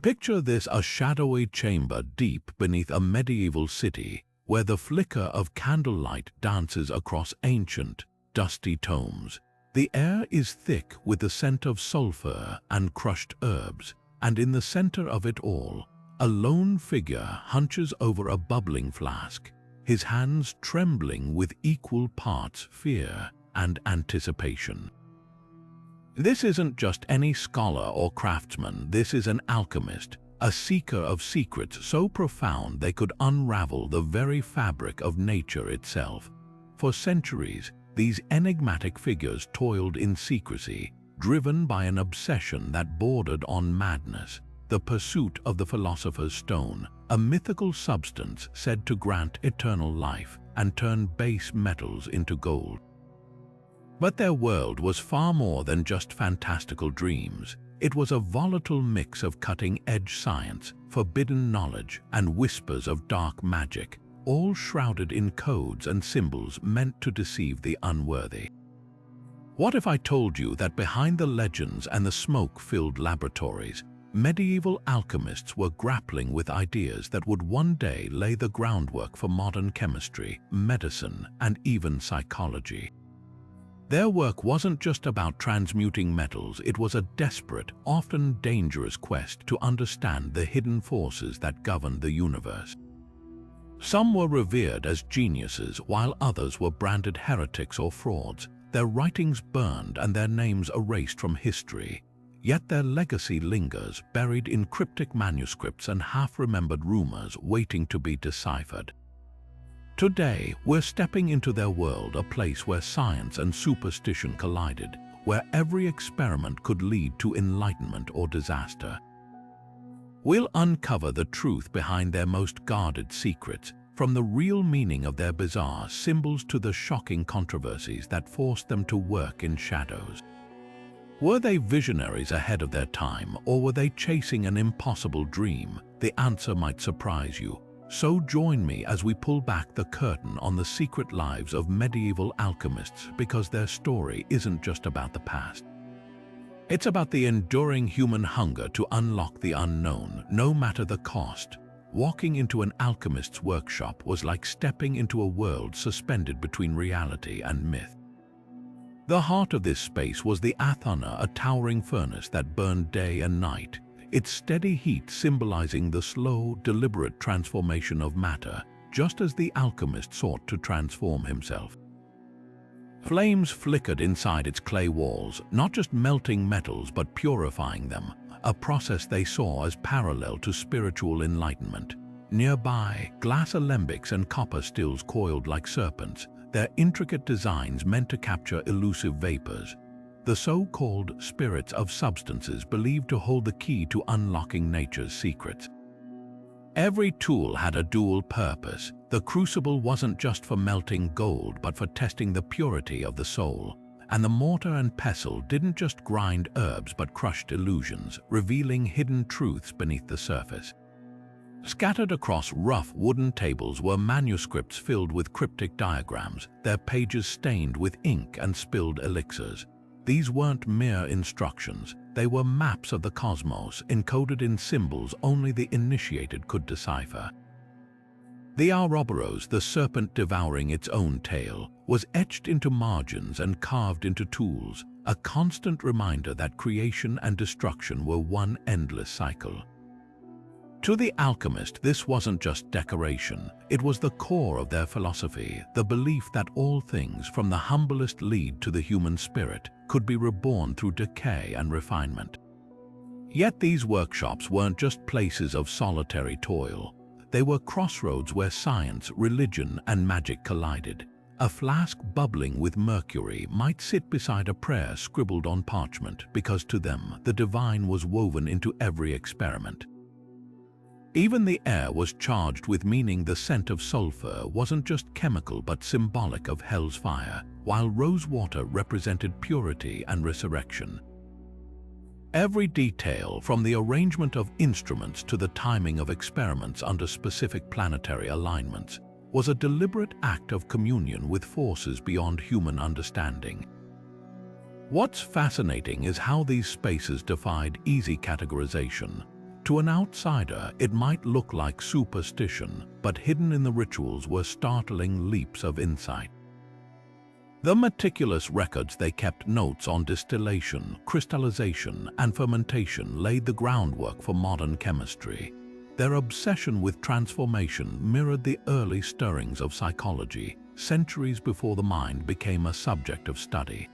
Picture this: a shadowy chamber deep beneath a medieval city where the flicker of candlelight dances across ancient, dusty tomes. The air is thick with the scent of sulfur and crushed herbs, and in the center of it all, a lone figure hunches over a bubbling flask, his hands trembling with equal parts fear and anticipation. This isn't just any scholar or craftsman, this is an alchemist, a seeker of secrets so profound they could unravel the very fabric of nature itself. For centuries, these enigmatic figures toiled in secrecy, driven by an obsession that bordered on madness: the pursuit of the philosopher's stone, a mythical substance said to grant eternal life and turn base metals into gold. But their world was far more than just fantastical dreams. It was a volatile mix of cutting-edge science, forbidden knowledge, and whispers of dark magic, all shrouded in codes and symbols meant to deceive the unworthy. What if I told you that behind the legends and the smoke-filled laboratories, medieval alchemists were grappling with ideas that would one day lay the groundwork for modern chemistry, medicine, and even psychology? Their work wasn't just about transmuting metals, it was a desperate, often dangerous quest to understand the hidden forces that govern the universe. Some were revered as geniuses, while others were branded heretics or frauds, their writings burned and their names erased from history. Yet their legacy lingers, buried in cryptic manuscripts and half-remembered rumors waiting to be deciphered. Today, we're stepping into their world, a place where science and superstition collided, where every experiment could lead to enlightenment or disaster. We'll uncover the truth behind their most guarded secrets, from the real meaning of their bizarre symbols to the shocking controversies that forced them to work in shadows. Were they visionaries ahead of their time, or were they chasing an impossible dream? The answer might surprise you. So join me as we pull back the curtain on the secret lives of medieval alchemists, because their story isn't just about the past. It's about the enduring human hunger to unlock the unknown, no matter the cost. Walking into an alchemist's workshop was like stepping into a world suspended between reality and myth. The heart of this space was the athanor, a towering furnace that burned day and night, its steady heat symbolizing the slow, deliberate transformation of matter, just as the alchemist sought to transform himself. Flames flickered inside its clay walls, not just melting metals but purifying them, a process they saw as parallel to spiritual enlightenment. Nearby, glass alembics and copper stills coiled like serpents, their intricate designs meant to capture elusive vapors, the so-called spirits of substances believed to hold the key to unlocking nature's secrets. Every tool had a dual purpose. The crucible wasn't just for melting gold but for testing the purity of the soul, and the mortar and pestle didn't just grind herbs but crushed illusions, revealing hidden truths beneath the surface. Scattered across rough wooden tables were manuscripts filled with cryptic diagrams, their pages stained with ink and spilled elixirs. These weren't mere instructions, they were maps of the cosmos, encoded in symbols only the initiated could decipher. The Ouroboros, the serpent devouring its own tail, was etched into margins and carved into tools, a constant reminder that creation and destruction were one endless cycle. To the alchemist, this wasn't just decoration, it was the core of their philosophy, the belief that all things, from the humblest lead to the human spirit, could be reborn through decay and refinement. Yet these workshops weren't just places of solitary toil. They were crossroads where science, religion, and magic collided. A flask bubbling with mercury might sit beside a prayer scribbled on parchment, because to them, the divine was woven into every experiment. Even the air was charged with meaning. The scent of sulfur wasn't just chemical but symbolic of hell's fire, while rose water represented purity and resurrection. Every detail, from the arrangement of instruments to the timing of experiments under specific planetary alignments, was a deliberate act of communion with forces beyond human understanding. What's fascinating is how these spaces defied easy categorization. To an outsider, it might look like superstition, but hidden in the rituals were startling leaps of insight. The meticulous records they kept notes on distillation, crystallization, and fermentation laid the groundwork for modern chemistry. Their obsession with transformation mirrored the early stirrings of psychology, centuries before the mind became a subject of study.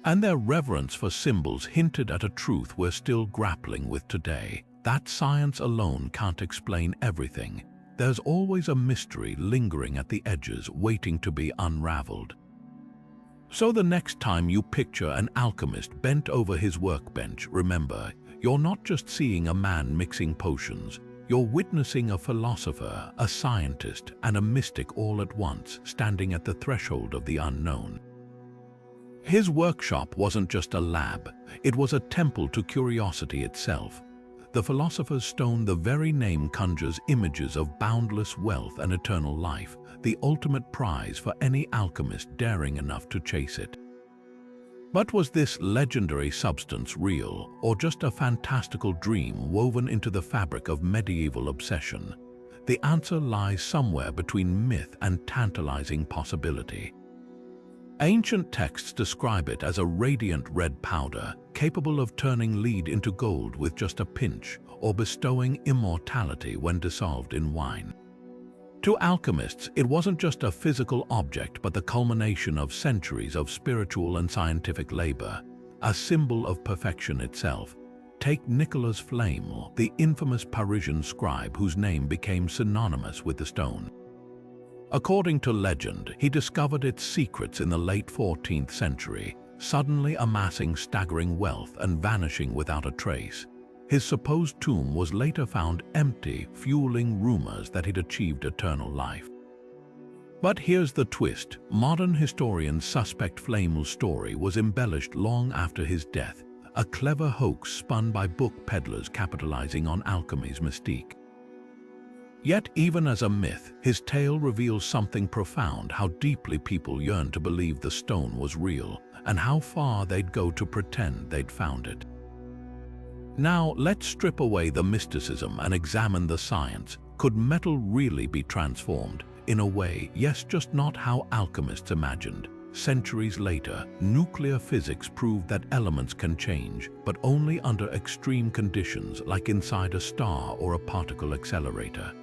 And their reverence for symbols hinted at a truth we're still grappling with today, that science alone can't explain everything. There's always a mystery lingering at the edges, waiting to be unraveled. So the next time you picture an alchemist bent over his workbench, remember, you're not just seeing a man mixing potions. You're witnessing a philosopher, a scientist, and a mystic all at once, standing at the threshold of the unknown. His workshop wasn't just a lab, it was a temple to curiosity itself. The philosopher's stone, the very name, conjures images of boundless wealth and eternal life, the ultimate prize for any alchemist daring enough to chase it. But was this legendary substance real, or just a fantastical dream woven into the fabric of medieval obsession? The answer lies somewhere between myth and tantalizing possibility. Ancient texts describe it as a radiant red powder, capable of turning lead into gold with just a pinch, or bestowing immortality when dissolved in wine. To alchemists, it wasn't just a physical object but the culmination of centuries of spiritual and scientific labor, a symbol of perfection itself. Take Nicolas Flamel, the infamous Parisian scribe whose name became synonymous with the stone. According to legend, he discovered its secrets in the late 14th century, suddenly amassing staggering wealth and vanishing without a trace. His supposed tomb was later found empty, fueling rumors that he'd achieved eternal life. But here's the twist. Modern historians suspect Flamel's story was embellished long after his death, a clever hoax spun by book peddlers capitalizing on alchemy's mystique. Yet even as a myth, his tale reveals something profound: how deeply people yearned to believe the stone was real, and how far they'd go to pretend they'd found it. Now, let's strip away the mysticism and examine the science. Could metal really be transformed? In a way, yes, just not how alchemists imagined. Centuries later, nuclear physics proved that elements can change, but only under extreme conditions, like inside a star or a particle accelerator.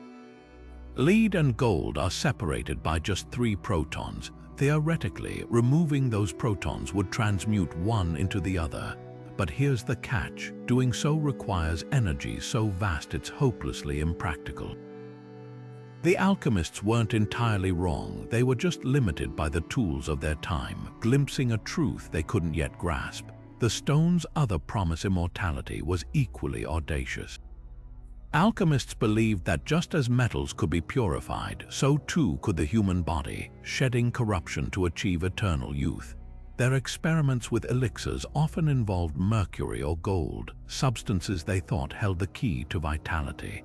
Lead and gold are separated by just 3 protons. Theoretically, removing those protons would transmute one into the other. But here's the catch: doing so requires energy so vast it's hopelessly impractical. The alchemists weren't entirely wrong, they were just limited by the tools of their time, glimpsing a truth they couldn't yet grasp. The stone's other promise, immortality, was equally audacious. Alchemists believed that just as metals could be purified, so too could the human body, shedding corruption to achieve eternal youth. Their experiments with elixirs often involved mercury or gold, substances they thought held the key to vitality.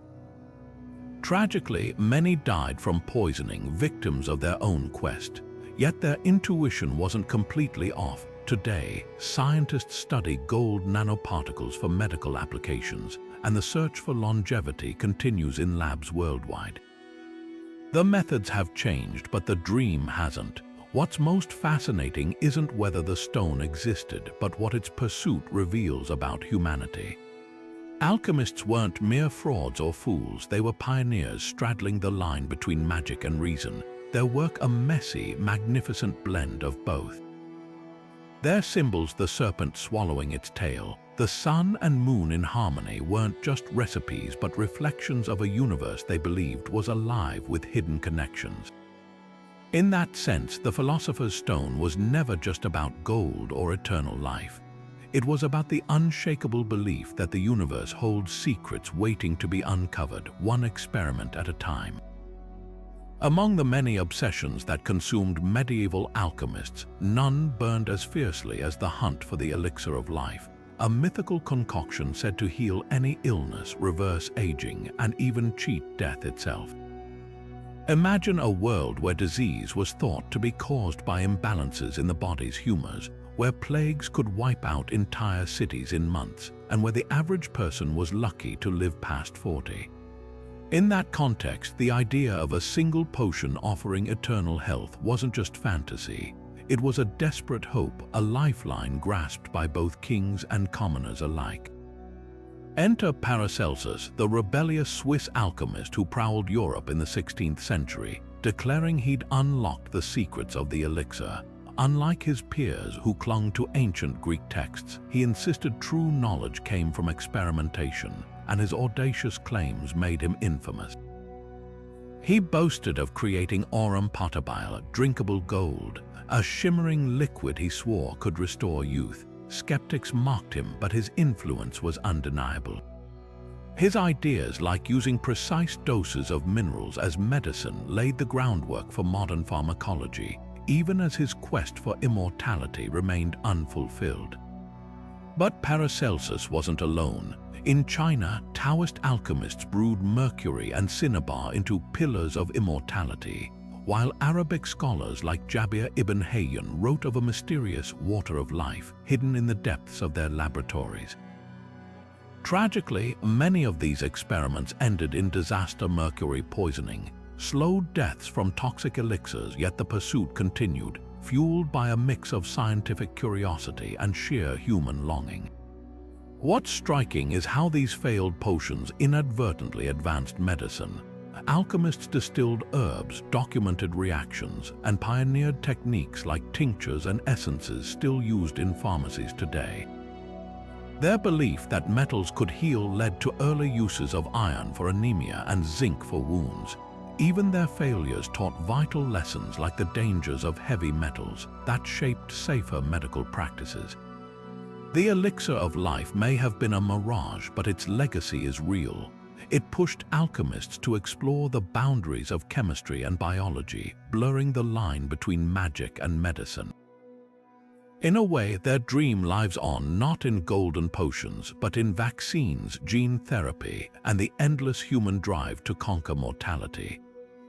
Tragically, many died from poisoning, victims of their own quest. Yet their intuition wasn't completely off. Today, scientists study gold nanoparticles for medical applications, and the search for longevity continues in labs worldwide. The methods have changed, but the dream hasn't. What's most fascinating isn't whether the stone existed, but what its pursuit reveals about humanity. Alchemists weren't mere frauds or fools, they were pioneers straddling the line between magic and reason, their work a messy, magnificent blend of both. Their symbols, the serpent swallowing its tail, the sun and moon in harmony, weren't just recipes but reflections of a universe they believed was alive with hidden connections. In that sense, the philosopher's stone was never just about gold or eternal life. It was about the unshakable belief that the universe holds secrets waiting to be uncovered, one experiment at a time. Among the many obsessions that consumed medieval alchemists, none burned as fiercely as the hunt for the elixir of life, a mythical concoction said to heal any illness, reverse aging, and even cheat death itself. Imagine a world where disease was thought to be caused by imbalances in the body's humors, where plagues could wipe out entire cities in months, and where the average person was lucky to live past 40. In that context, the idea of a single potion offering eternal health wasn't just fantasy. It was a desperate hope, a lifeline grasped by both kings and commoners alike. Enter Paracelsus, the rebellious Swiss alchemist who prowled Europe in the 16th century, declaring he'd unlocked the secrets of the elixir. Unlike his peers who clung to ancient Greek texts, he insisted true knowledge came from experimentation, and his audacious claims made him infamous. He boasted of creating aurum potabile, drinkable gold, a shimmering liquid he swore could restore youth. Skeptics mocked him, but his influence was undeniable. His ideas, like using precise doses of minerals as medicine, laid the groundwork for modern pharmacology, even as his quest for immortality remained unfulfilled. But Paracelsus wasn't alone. In China, Taoist alchemists brewed mercury and cinnabar into pillars of immortality, while Arabic scholars like Jabir ibn Hayyan wrote of a mysterious water of life hidden in the depths of their laboratories. Tragically, many of these experiments ended in disaster: mercury poisoning, slow deaths from toxic elixirs, yet the pursuit continued, fueled by a mix of scientific curiosity and sheer human longing. What's striking is how these failed potions inadvertently advanced medicine. Alchemists distilled herbs, documented reactions, and pioneered techniques like tinctures and essences still used in pharmacies today. Their belief that metals could heal led to early uses of iron for anemia and zinc for wounds. Even their failures taught vital lessons like the dangers of heavy metals that shaped safer medical practices. The elixir of life may have been a mirage, but its legacy is real. It pushed alchemists to explore the boundaries of chemistry and biology, blurring the line between magic and medicine. In a way, their dream lives on not in golden potions, but in vaccines, gene therapy, and the endless human drive to conquer mortality.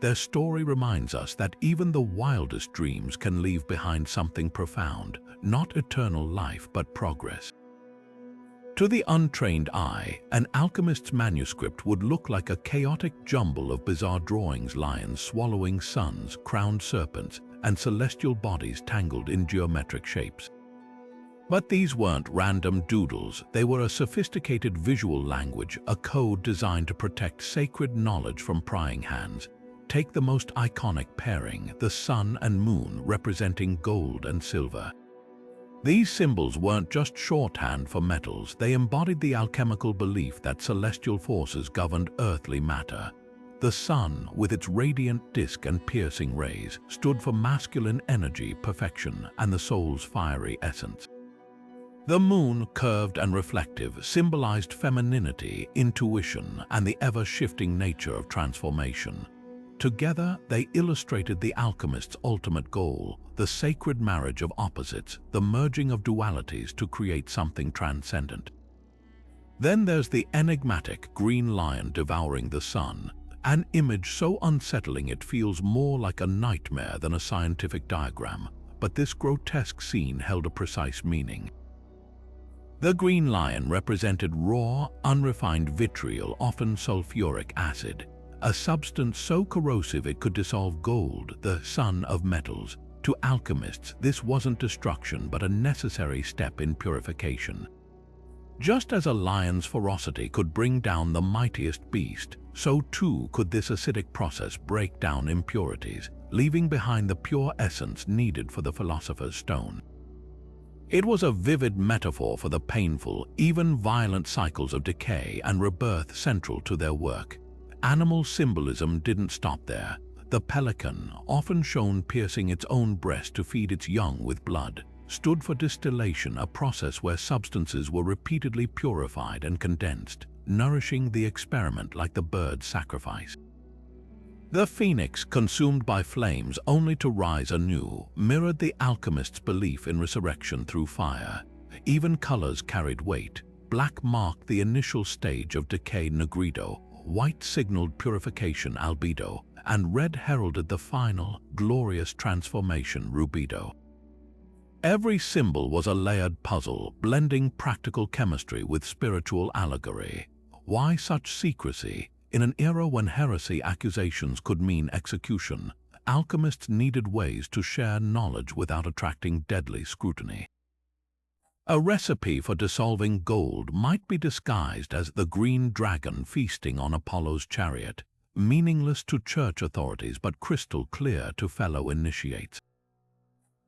Their story reminds us that even the wildest dreams can leave behind something profound, not eternal life, but progress. To the untrained eye, an alchemist's manuscript would look like a chaotic jumble of bizarre drawings: lions swallowing suns, crowned serpents, and celestial bodies tangled in geometric shapes. But these weren't random doodles. They were a sophisticated visual language, a code designed to protect sacred knowledge from prying hands. Take the most iconic pairing, the sun and moon representing gold and silver. These symbols weren't just shorthand for metals, they embodied the alchemical belief that celestial forces governed earthly matter. The sun, with its radiant disk and piercing rays, stood for masculine energy, perfection, and the soul's fiery essence. The moon, curved and reflective, symbolized femininity, intuition, and the ever-shifting nature of transformation. Together, they illustrated the alchemist's ultimate goal, the sacred marriage of opposites, the merging of dualities to create something transcendent. Then there's the enigmatic green lion devouring the sun, an image so unsettling it feels more like a nightmare than a scientific diagram, but this grotesque scene held a precise meaning. The green lion represented raw, unrefined vitriol, often sulfuric acid, a substance so corrosive it could dissolve gold, the sun of metals. To alchemists, this wasn't destruction but a necessary step in purification. Just as a lion's ferocity could bring down the mightiest beast, so too could this acidic process break down impurities, leaving behind the pure essence needed for the philosopher's stone. It was a vivid metaphor for the painful, even violent cycles of decay and rebirth central to their work. Animal symbolism didn't stop there. The pelican, often shown piercing its own breast to feed its young with blood, stood for distillation, a process where substances were repeatedly purified and condensed, nourishing the experiment like the bird's sacrifice. The phoenix, consumed by flames only to rise anew, mirrored the alchemist's belief in resurrection through fire. Even colors carried weight. Black marked the initial stage of decay, negrido, white signaled purification, albedo, and red heralded the final, glorious transformation, rubedo. Every symbol was a layered puzzle, blending practical chemistry with spiritual allegory. Why such secrecy? In an era when heresy accusations could mean execution, alchemists needed ways to share knowledge without attracting deadly scrutiny. A recipe for dissolving gold might be disguised as the green dragon feasting on Apollo's chariot, meaningless to church authorities but crystal clear to fellow initiates.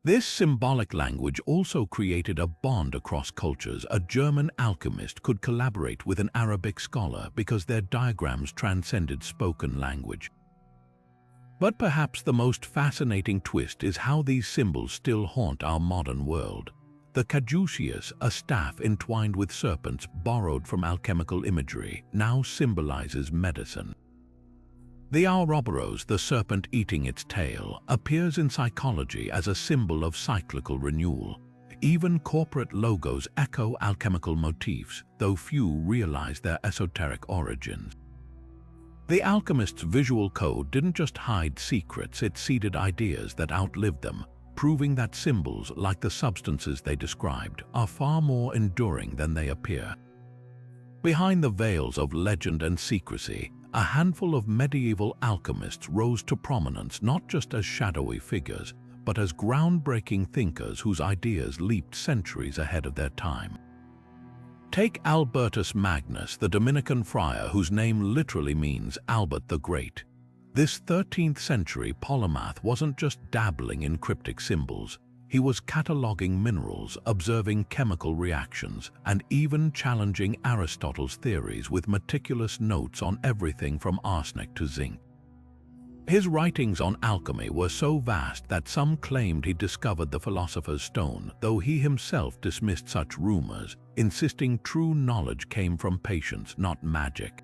This symbolic language also created a bond across cultures. A German alchemist could collaborate with an Arabic scholar because their diagrams transcended spoken language. But perhaps the most fascinating twist is how these symbols still haunt our modern world. The caduceus, a staff entwined with serpents borrowed from alchemical imagery, now symbolizes medicine. The Ouroboros, the serpent eating its tail, appears in psychology as a symbol of cyclical renewal. Even corporate logos echo alchemical motifs, though few realize their esoteric origins. The Alchemist's visual code didn't just hide secrets, it seeded ideas that outlived them, proving that symbols, like the substances they described, are far more enduring than they appear. Behind the veils of legend and secrecy, a handful of medieval alchemists rose to prominence not just as shadowy figures, but as groundbreaking thinkers whose ideas leaped centuries ahead of their time. Take Albertus Magnus, the Dominican friar whose name literally means Albert the Great. This 13th century polymath wasn't just dabbling in cryptic symbols. He was cataloging minerals, observing chemical reactions, and even challenging Aristotle's theories with meticulous notes on everything from arsenic to zinc. His writings on alchemy were so vast that some claimed he discovered the philosopher's stone, though he himself dismissed such rumors, insisting true knowledge came from patience, not magic.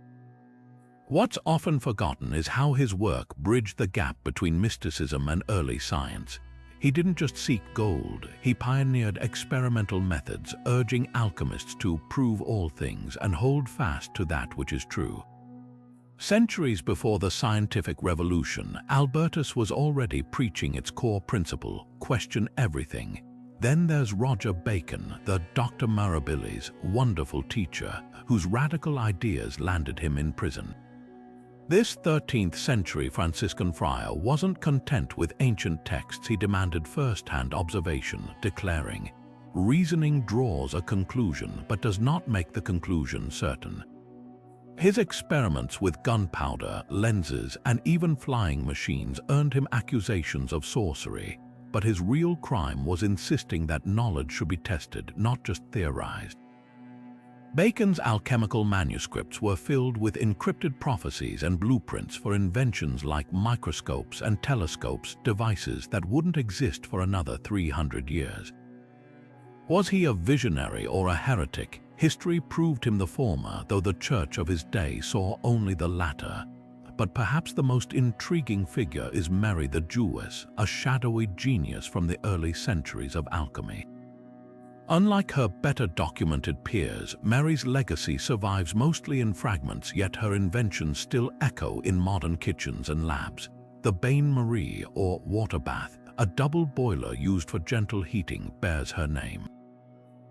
What's often forgotten is how his work bridged the gap between mysticism and early science. He didn't just seek gold, he pioneered experimental methods, urging alchemists to prove all things and hold fast to that which is true. Centuries before the scientific revolution, Albertus was already preaching its core principle: question everything. Then there's Roger Bacon, the Dr. Mirabilis, wonderful teacher, whose radical ideas landed him in prison. This 13th century Franciscan friar wasn't content with ancient texts. He demanded first-hand observation, declaring, "Reasoning draws a conclusion but does not make the conclusion certain." His experiments with gunpowder, lenses, and even flying machines earned him accusations of sorcery, but his real crime was insisting that knowledge should be tested, not just theorized. Bacon's alchemical manuscripts were filled with encrypted prophecies and blueprints for inventions like microscopes and telescopes, devices that wouldn't exist for another 300 years. Was he a visionary or a heretic? History proved him the former, though the church of his day saw only the latter. But perhaps the most intriguing figure is Mary the Jewess, a shadowy genius from the early centuries of alchemy. Unlike her better-documented peers, Mary's legacy survives mostly in fragments, yet her inventions still echo in modern kitchens and labs. The bain-marie, or water bath, a double boiler used for gentle heating, bears her name.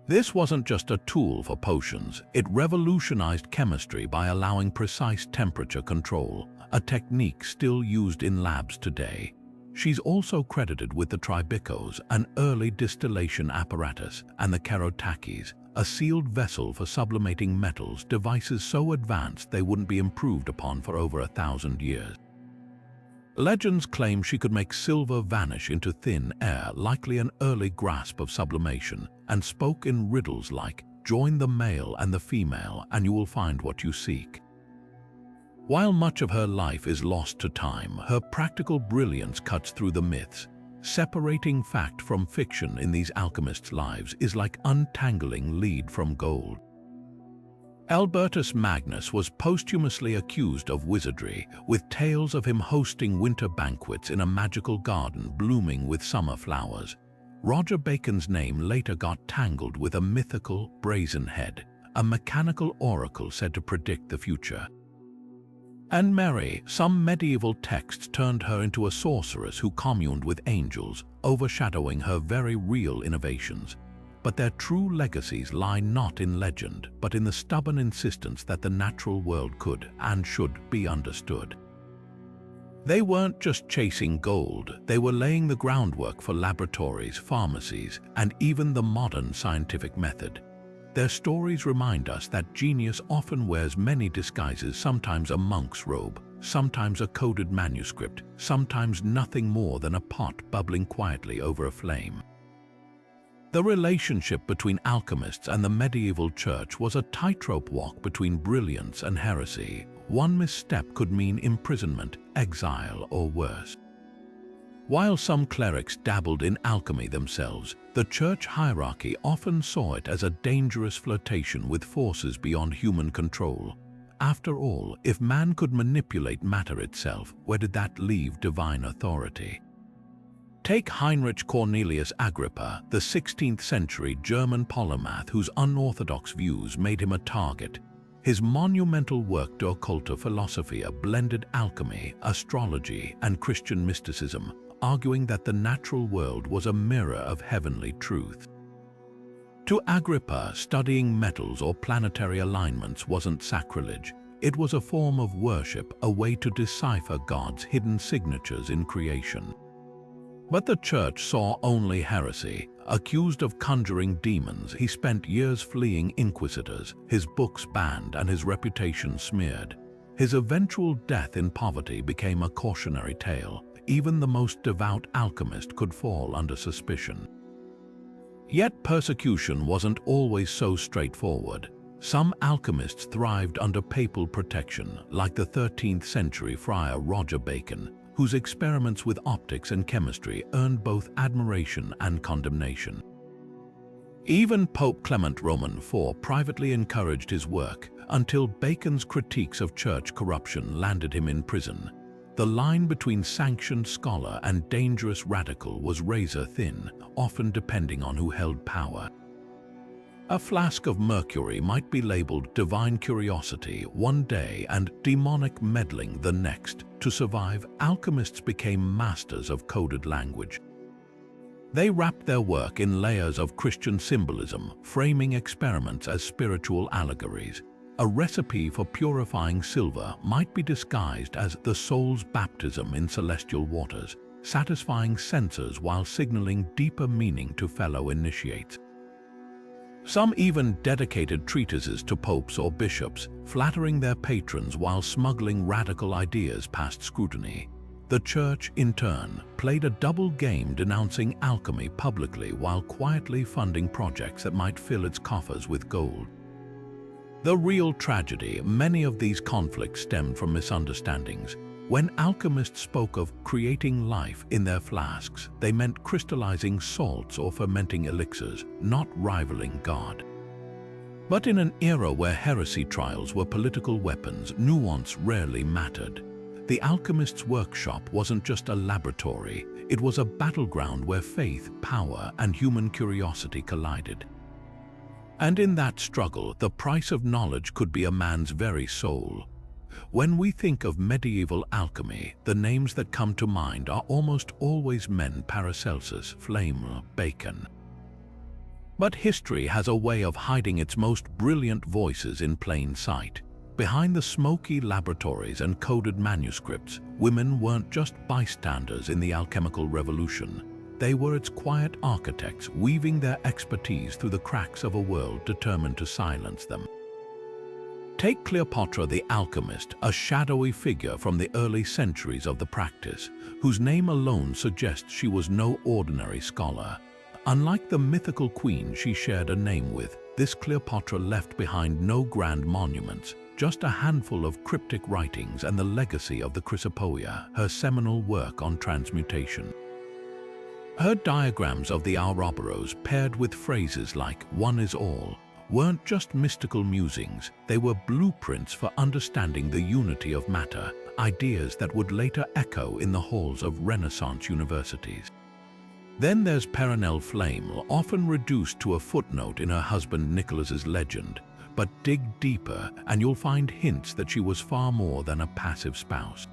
This wasn't just a tool for potions, it revolutionized chemistry by allowing precise temperature control, a technique still used in labs today. She's also credited with the tribicos, an early distillation apparatus, and the kerotakis, a sealed vessel for sublimating metals, devices so advanced they wouldn't be improved upon for over 1,000 years. Legends claim she could make silver vanish into thin air, likely an early grasp of sublimation, and spoke in riddles like, "Join the male and the female, and you will find what you seek." While much of her life is lost to time, her practical brilliance cuts through the myths. Separating fact from fiction in these alchemists' lives is like untangling lead from gold. Albertus Magnus was posthumously accused of wizardry, with tales of him hosting winter banquets in a magical garden blooming with summer flowers. Roger Bacon's name later got tangled with a mythical brazen head, a mechanical oracle said to predict the future. And Mary, some medieval texts turned her into a sorceress who communed with angels, overshadowing her very real innovations. But their true legacies lie not in legend, but in the stubborn insistence that the natural world could and should be understood. They weren't just chasing gold, they were laying the groundwork for laboratories, pharmacies, and even the modern scientific method. Their stories remind us that genius often wears many disguises, sometimes a monk's robe, sometimes a coded manuscript, sometimes nothing more than a pot bubbling quietly over a flame. The relationship between alchemists and the medieval church was a tightrope walk between brilliance and heresy. One misstep could mean imprisonment, exile, or worse. While some clerics dabbled in alchemy themselves, the church hierarchy often saw it as a dangerous flirtation with forces beyond human control. After all, if man could manipulate matter itself, where did that leave divine authority? Take Heinrich Cornelius Agrippa, the 16th century German polymath whose unorthodox views made him a target. His monumental work De Occulta Philosophia blended alchemy, astrology, and Christian mysticism, arguing that the natural world was a mirror of heavenly truth. To Agrippa, studying metals or planetary alignments wasn't sacrilege. It was a form of worship, a way to decipher God's hidden signatures in creation. But the church saw only heresy. Accused of conjuring demons, he spent years fleeing inquisitors, his books banned and his reputation smeared. His eventual death in poverty became a cautionary tale. Even the most devout alchemist could fall under suspicion. Yet persecution wasn't always so straightforward. Some alchemists thrived under papal protection, like the 13th century friar Roger Bacon, whose experiments with optics and chemistry earned both admiration and condemnation. Even Pope Clement Roman IV privately encouraged his work, until Bacon's critiques of church corruption landed him in prison. The line between sanctioned scholar and dangerous radical was razor thin, often depending on who held power. A flask of mercury might be labeled divine curiosity one day and demonic meddling the next. To survive, alchemists became masters of coded language. They wrapped their work in layers of Christian symbolism, framing experiments as spiritual allegories. A recipe for purifying silver might be disguised as the soul's baptism in celestial waters, satisfying senses while signaling deeper meaning to fellow initiates. Some even dedicated treatises to popes or bishops, flattering their patrons while smuggling radical ideas past scrutiny. The church, in turn, played a double game, denouncing alchemy publicly while quietly funding projects that might fill its coffers with gold. The real tragedy: many of these conflicts stemmed from misunderstandings. When alchemists spoke of creating life in their flasks, they meant crystallizing salts or fermenting elixirs, not rivaling God. But in an era where heresy trials were political weapons, nuance rarely mattered. The alchemist's workshop wasn't just a laboratory, it was a battleground where faith, power, and human curiosity collided. And in that struggle, the price of knowledge could be a man's very soul. When we think of medieval alchemy, the names that come to mind are almost always men: Paracelsus, Flamel, Bacon. But history has a way of hiding its most brilliant voices in plain sight. Behind the smoky laboratories and coded manuscripts, women weren't just bystanders in the alchemical revolution. They were its quiet architects, weaving their expertise through the cracks of a world determined to silence them. Take Cleopatra the alchemist, a shadowy figure from the early centuries of the practice, whose name alone suggests she was no ordinary scholar. Unlike the mythical queen she shared a name with, this Cleopatra left behind no grand monuments, just a handful of cryptic writings and the legacy of the Chrysopoeia, her seminal work on transmutation. Her diagrams of the Ouroboros, paired with phrases like "one is all," weren't just mystical musings, they were blueprints for understanding the unity of matter, ideas that would later echo in the halls of Renaissance universities. Then there's Perenelle Flamel, often reduced to a footnote in her husband Nicholas's legend. but dig deeper and you'll find hints that she was far more than a passive spouse.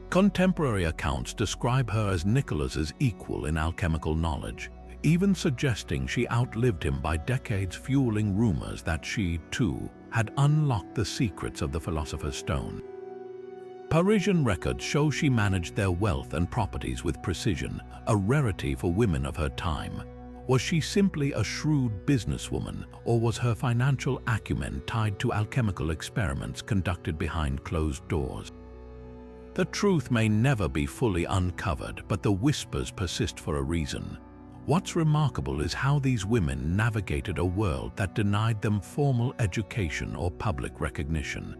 Contemporary accounts describe her as Nicholas's equal in alchemical knowledge, even suggesting she outlived him by decades, fueling rumors that she, too, had unlocked the secrets of the Philosopher's Stone. Parisian records show she managed their wealth and properties with precision, a rarity for women of her time. Was she simply a shrewd businesswoman, or was her financial acumen tied to alchemical experiments conducted behind closed doors? The truth may never be fully uncovered, but the whispers persist for a reason. What's remarkable is how these women navigated a world that denied them formal education or public recognition.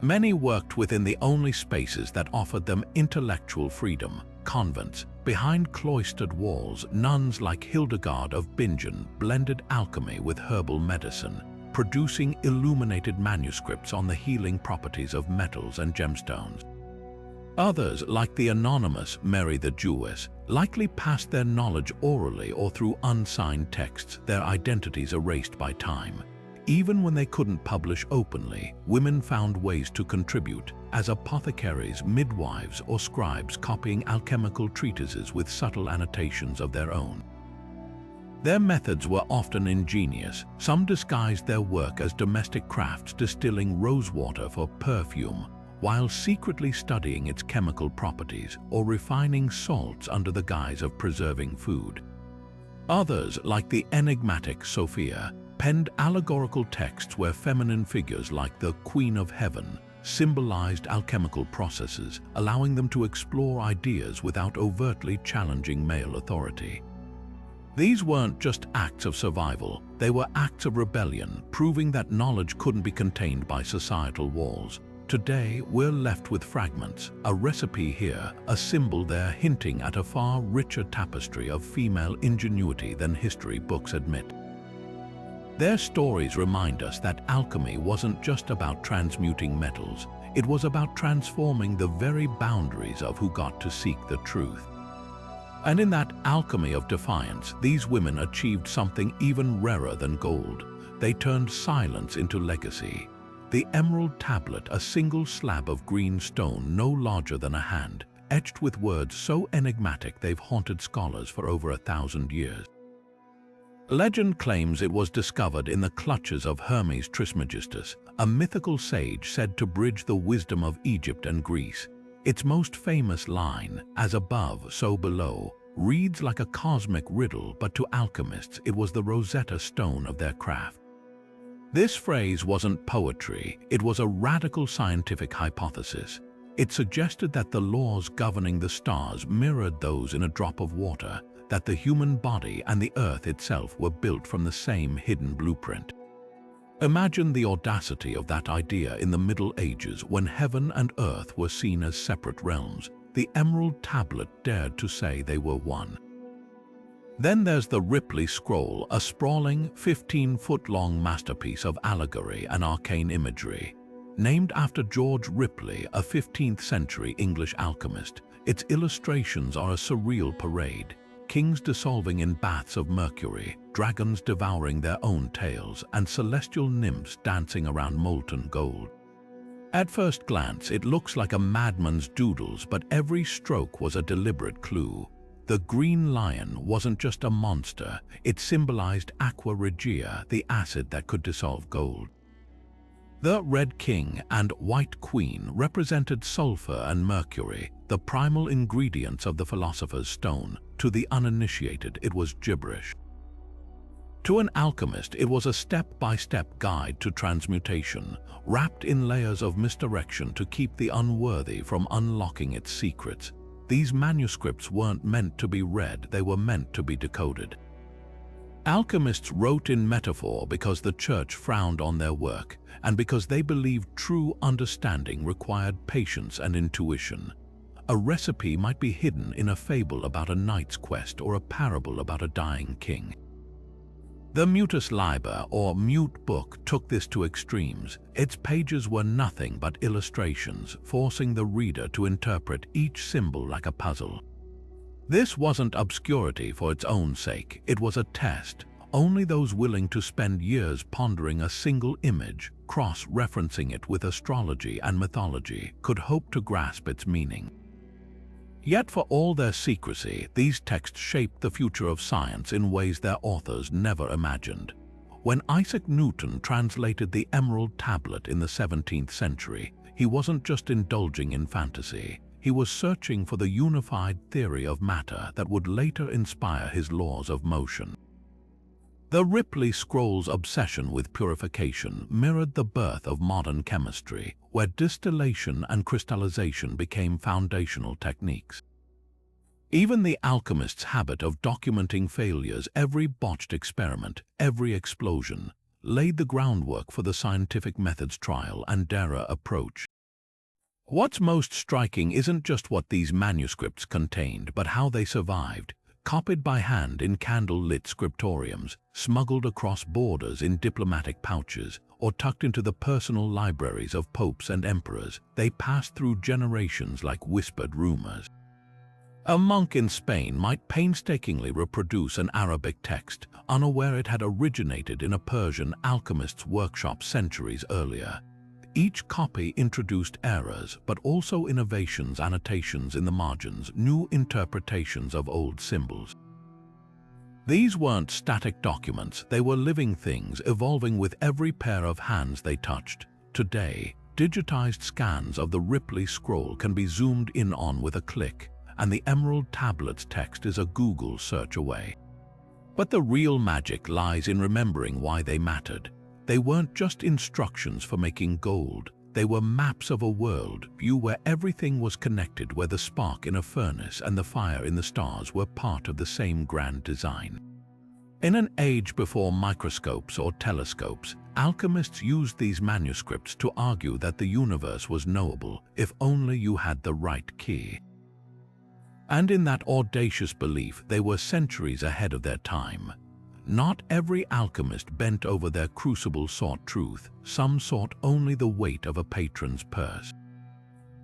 Many worked within the only spaces that offered them intellectual freedom: convents. Behind cloistered walls, nuns like Hildegard of Bingen blended alchemy with herbal medicine, producing illuminated manuscripts on the healing properties of metals and gemstones. Others, like the anonymous Mary the Jewess, likely passed their knowledge orally or through unsigned texts, their identities erased by time. Even when they couldn't publish openly, women found ways to contribute, as apothecaries, midwives, or scribes, copying alchemical treatises with subtle annotations of their own. Their methods were often ingenious. Some disguised their work as domestic crafts, distilling rosewater for perfume, while secretly studying its chemical properties, or refining salts under the guise of preserving food. Others, like the enigmatic Sophia, penned allegorical texts where feminine figures like the Queen of Heaven symbolized alchemical processes, allowing them to explore ideas without overtly challenging male authority. These weren't just acts of survival, they were acts of rebellion, proving that knowledge couldn't be contained by societal walls. Today, we're left with fragments, a recipe here, a symbol there, hinting at a far richer tapestry of female ingenuity than history books admit. Their stories remind us that alchemy wasn't just about transmuting metals, it was about transforming the very boundaries of who got to seek the truth. And in that alchemy of defiance, these women achieved something even rarer than gold. They turned silence into legacy. The emerald tablet, a single slab of green stone no larger than a hand, etched with words so enigmatic they've haunted scholars for over 1,000 years. Legend claims it was discovered in the clutches of Hermes Trismegistus, a mythical sage said to bridge the wisdom of Egypt and Greece. Its most famous line, "As above, so below," reads like a cosmic riddle, but to alchemists it was the Rosetta Stone of their craft. This phrase wasn't poetry, it was a radical scientific hypothesis. It suggested that the laws governing the stars mirrored those in a drop of water, that the human body and the earth itself were built from the same hidden blueprint. Imagine the audacity of that idea in the Middle Ages, when heaven and earth were seen as separate realms. The emerald tablet dared to say they were one. Then there's the Ripley Scroll, a sprawling, 15-foot-long masterpiece of allegory and arcane imagery. Named after George Ripley, a 15th-century English alchemist, its illustrations are a surreal parade. Kings dissolving in baths of mercury, dragons devouring their own tails, and celestial nymphs dancing around molten gold. At first glance, it looks like a madman's doodles, but every stroke was a deliberate clue. The green lion wasn't just a monster, it symbolized aqua regia, the acid that could dissolve gold. The red king and white queen represented sulfur and mercury, the primal ingredients of the philosopher's stone. To the uninitiated, it was gibberish. To an alchemist, it was a step-by-step guide to transmutation, wrapped in layers of misdirection to keep the unworthy from unlocking its secrets. These manuscripts weren't meant to be read, they were meant to be decoded. Alchemists wrote in metaphor because the church frowned on their work, and because they believed true understanding required patience and intuition. A recipe might be hidden in a fable about a knight's quest or a parable about a dying king. The Mutus Liber, or mute book, took this to extremes. Its pages were nothing but illustrations, forcing the reader to interpret each symbol like a puzzle. This wasn't obscurity for its own sake, it was a test. Only those willing to spend years pondering a single image, cross-referencing it with astrology and mythology, could hope to grasp its meaning. Yet for all their secrecy, these texts shaped the future of science in ways their authors never imagined. When Isaac Newton translated the Emerald Tablet in the 17th century, he wasn't just indulging in fantasy. He was searching for the unified theory of matter that would later inspire his laws of motion. The Ripley Scroll's obsession with purification mirrored the birth of modern chemistry, where distillation and crystallization became foundational techniques. Even the alchemists' habit of documenting failures, every botched experiment, every explosion, laid the groundwork for the scientific method's trial and error approach. What's most striking isn't just what these manuscripts contained, but how they survived. Copied by hand in candle-lit scriptoriums, smuggled across borders in diplomatic pouches, or tucked into the personal libraries of popes and emperors, they passed through generations like whispered rumors. A monk in Spain might painstakingly reproduce an Arabic text, unaware it had originated in a Persian alchemist's workshop centuries earlier. Each copy introduced errors, but also innovations, annotations in the margins, new interpretations of old symbols. These weren't static documents, they were living things evolving with every pair of hands they touched. Today, digitized scans of the Ripley Scroll can be zoomed in on with a click, and the Emerald Tablet's text is a Google search away. But the real magic lies in remembering why they mattered. They weren't just instructions for making gold, they were maps of a world view where everything was connected, where the spark in a furnace and the fire in the stars were part of the same grand design. In an age before microscopes or telescopes, alchemists used these manuscripts to argue that the universe was knowable if only you had the right key. And in that audacious belief, they were centuries ahead of their time. Not every alchemist bent over their crucible sought truth, some sought only the weight of a patron's purse.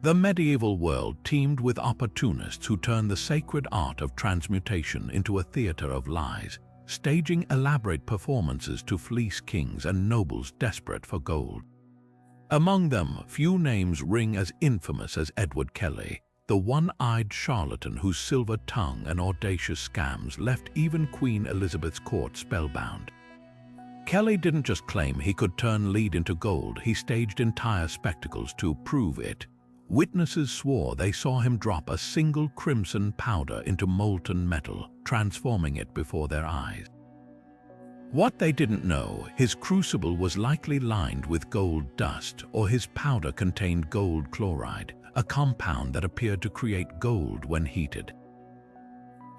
The medieval world teemed with opportunists who turned the sacred art of transmutation into a theater of lies, staging elaborate performances to fleece kings and nobles desperate for gold. Among them, few names ring as infamous as Edward Kelly, the one-eyed charlatan whose silver tongue and audacious scams left even Queen Elizabeth's court spellbound. Kelly didn't just claim he could turn lead into gold, he staged entire spectacles to prove it. Witnesses swore they saw him drop a single crimson powder into molten metal, transforming it before their eyes. What they didn't know, his crucible was likely lined with gold dust, or his powder contained gold chloride, a compound that appeared to create gold when heated.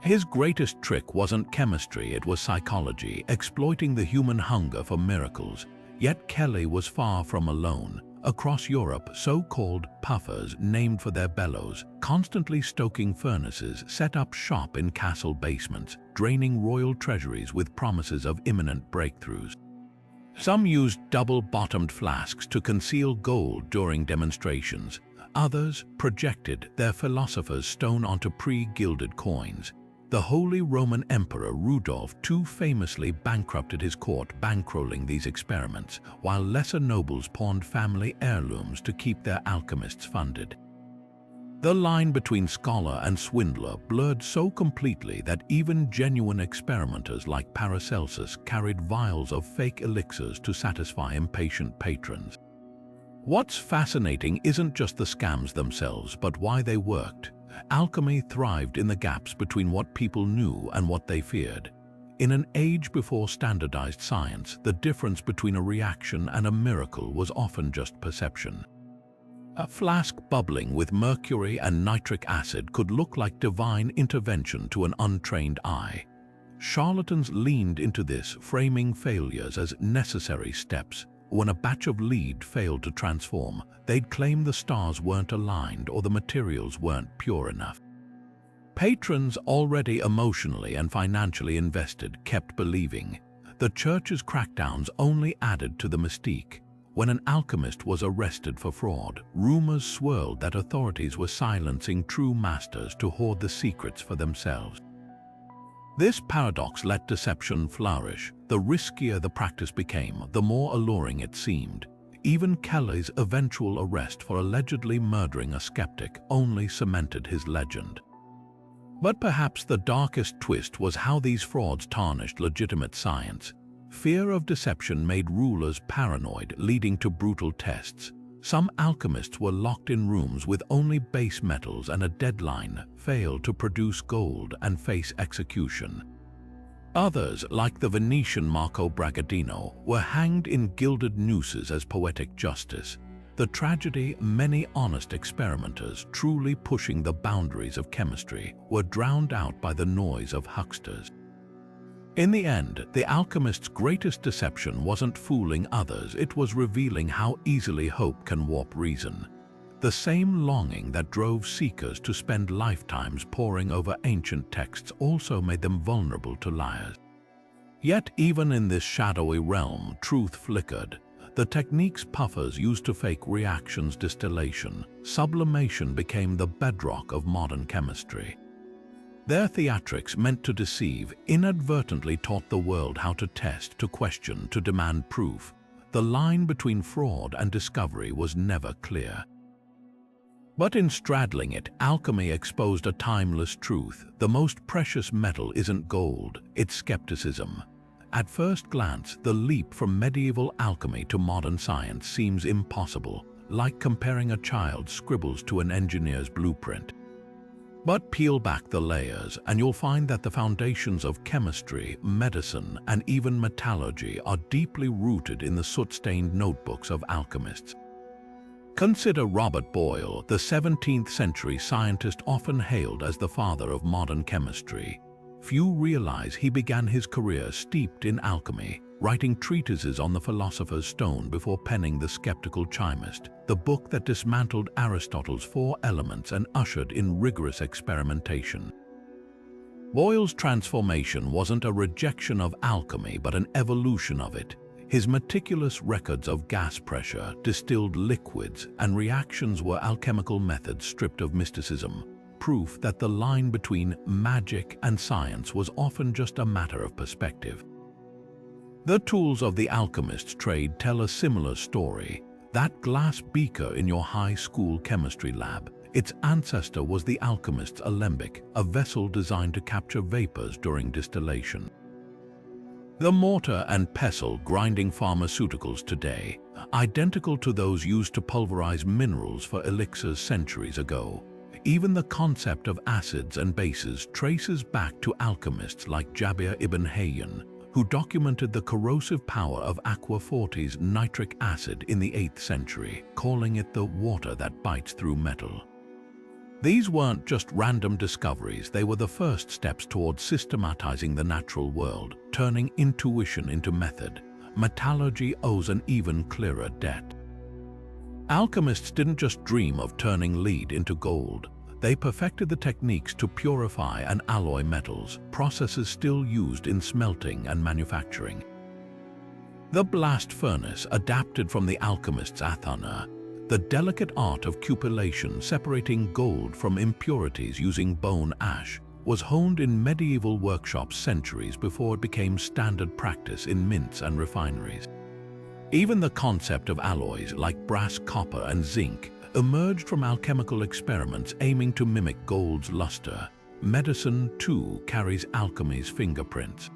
His greatest trick wasn't chemistry, it was psychology, exploiting the human hunger for miracles. Yet Kelly was far from alone. Across Europe, so-called puffers, named for their bellows, constantly stoking furnaces, set up shop in castle basements, draining royal treasuries with promises of imminent breakthroughs. Some used double-bottomed flasks to conceal gold during demonstrations. Others projected their philosopher's stone onto pre-gilded coins. The Holy Roman Emperor Rudolph too famously bankrupted his court bankrolling these experiments, while lesser nobles pawned family heirlooms to keep their alchemists funded. The line between scholar and swindler blurred so completely that even genuine experimenters like Paracelsus carried vials of fake elixirs to satisfy impatient patrons. What's fascinating isn't just the scams themselves, but why they worked. Alchemy thrived in the gaps between what people knew and what they feared. In an age before standardized science, the difference between a reaction and a miracle was often just perception. A flask bubbling with mercury and nitric acid could look like divine intervention to an untrained eye. Charlatans leaned into this, framing failures as necessary steps. When a batch of lead failed to transform, they'd claim the stars weren't aligned or the materials weren't pure enough. Patrons already emotionally and financially invested kept believing. The church's crackdowns only added to the mystique. When an alchemist was arrested for fraud, rumors swirled that authorities were silencing true masters to hoard the secrets for themselves. This paradox let deception flourish. The riskier the practice became, the more alluring it seemed. Even Kelly's eventual arrest for allegedly murdering a skeptic only cemented his legend. But perhaps the darkest twist was how these frauds tarnished legitimate science. Fear of deception made rulers paranoid, leading to brutal tests. Some alchemists were locked in rooms with only base metals and a deadline, failed to produce gold and face execution. Others, like the Venetian Marco Bragadino, were hanged in gilded nooses as poetic justice. The tragedy, many honest experimenters, truly pushing the boundaries of chemistry, were drowned out by the noise of hucksters. In the end, the alchemist's greatest deception wasn't fooling others, it was revealing how easily hope can warp reason. The same longing that drove seekers to spend lifetimes poring over ancient texts also made them vulnerable to liars. Yet even in this shadowy realm, truth flickered. The techniques puffers used to fake reactions, distillation, sublimation became the bedrock of modern chemistry. Their theatrics, meant to deceive, inadvertently taught the world how to test, to question, to demand proof. The line between fraud and discovery was never clear. But in straddling it, alchemy exposed a timeless truth. The most precious metal isn't gold, it's skepticism. At first glance, the leap from medieval alchemy to modern science seems impossible, like comparing a child's scribbles to an engineer's blueprint. But peel back the layers, and you'll find that the foundations of chemistry, medicine, and even metallurgy are deeply rooted in the soot-stained notebooks of alchemists. Consider Robert Boyle, the 17th century scientist often hailed as the father of modern chemistry. Few realize he began his career steeped in alchemy, writing treatises on the philosopher's stone before penning The Skeptical Chymist, the book that dismantled Aristotle's 4 elements and ushered in rigorous experimentation. Boyle's transformation wasn't a rejection of alchemy but an evolution of it. His meticulous records of gas pressure, distilled liquids, and reactions were alchemical methods stripped of mysticism, proof that the line between magic and science was often just a matter of perspective. The tools of the alchemist's trade tell a similar story. That glass beaker in your high school chemistry lab, its ancestor was the alchemist's alembic, a vessel designed to capture vapors during distillation. The mortar and pestle grinding pharmaceuticals today, identical to those used to pulverize minerals for elixirs centuries ago. Even the concept of acids and bases traces back to alchemists like Jabir ibn Hayyan, who documented the corrosive power of aqua fortis nitric acid in the 8th century, calling it the water that bites through metal. These weren't just random discoveries, they were the first steps towards systematizing the natural world, turning intuition into method. Metallurgy owes an even clearer debt. Alchemists didn't just dream of turning lead into gold. They perfected the techniques to purify and alloy metals, processes still used in smelting and manufacturing. The blast furnace, adapted from the alchemist's athanor, the delicate art of cupellation separating gold from impurities using bone ash, was honed in medieval workshops centuries before it became standard practice in mints and refineries. Even the concept of alloys like brass, copper, and zinc emerged from alchemical experiments aiming to mimic gold's luster. Medicine, too, carries alchemy's fingerprints.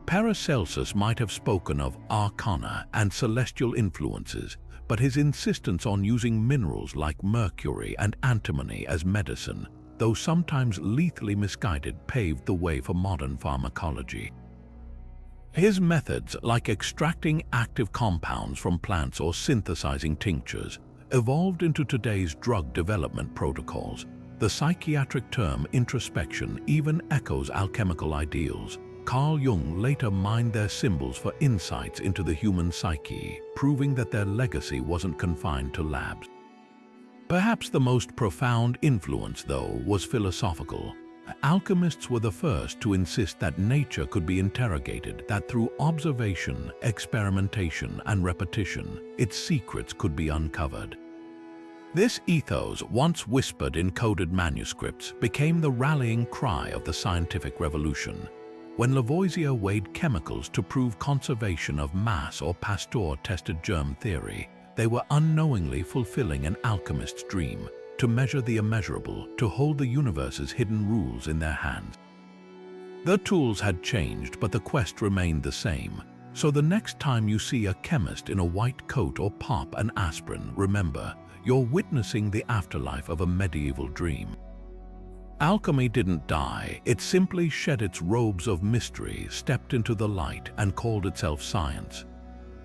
Paracelsus might have spoken of arcana and celestial influences, but his insistence on using minerals like mercury and antimony as medicine, though sometimes lethally misguided, paved the way for modern pharmacology. His methods, like extracting active compounds from plants or synthesizing tinctures, evolved into today's drug development protocols. The psychiatric term introspection even echoes alchemical ideals. Carl Jung later mined their symbols for insights into the human psyche, proving that their legacy wasn't confined to labs. Perhaps the most profound influence, though, was philosophical. Alchemists were the first to insist that nature could be interrogated, that through observation, experimentation, and repetition, its secrets could be uncovered. This ethos, once whispered in coded manuscripts, became the rallying cry of the scientific revolution. when Lavoisier weighed chemicals to prove conservation of mass or Pasteur-tested germ theory, they were unknowingly fulfilling an alchemist's dream, to measure the immeasurable, to hold the universe's hidden rules in their hands. The tools had changed, but the quest remained the same. So the next time you see a chemist in a white coat or pop an aspirin, remember, you're witnessing the afterlife of a medieval dream. Alchemy didn't die, it simply shed its robes of mystery, stepped into the light, and called itself science.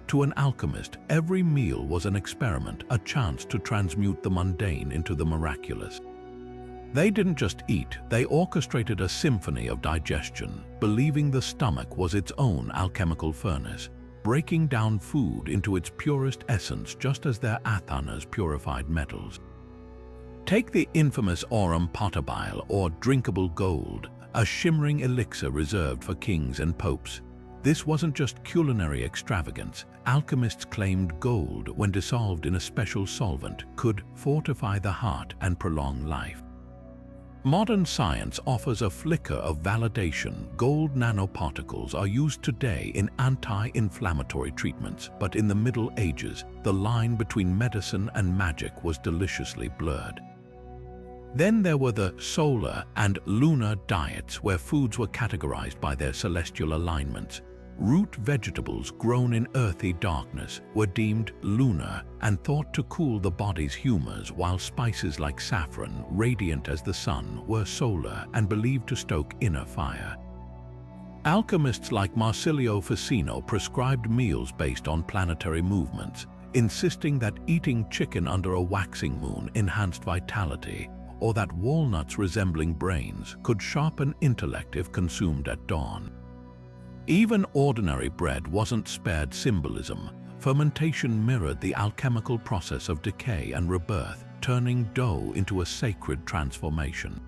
To an alchemist, every meal was an experiment, a chance to transmute the mundane into the miraculous. They didn't just eat, they orchestrated a symphony of digestion, believing the stomach was its own alchemical furnace, breaking down food into its purest essence just as their athanors purified metals. Take the infamous aurum potabile, or drinkable gold, a shimmering elixir reserved for kings and popes. This wasn't just culinary extravagance. Alchemists claimed gold, when dissolved in a special solvent, could fortify the heart and prolong life. Modern science offers a flicker of validation. Gold nanoparticles are used today in anti-inflammatory treatments, but in the Middle Ages, the line between medicine and magic was deliciously blurred. Then there were the solar and lunar diets, where foods were categorized by their celestial alignments. Root vegetables grown in earthy darkness were deemed lunar and thought to cool the body's humors, while spices like saffron, radiant as the sun, were solar and believed to stoke inner fire. Alchemists like Marsilio Ficino prescribed meals based on planetary movements, insisting that eating chicken under a waxing moon enhanced vitality, or that walnuts resembling brains could sharpen intellect if consumed at dawn. Even ordinary bread wasn't spared symbolism. Fermentation mirrored the alchemical process of decay and rebirth, turning dough into a sacred transformation.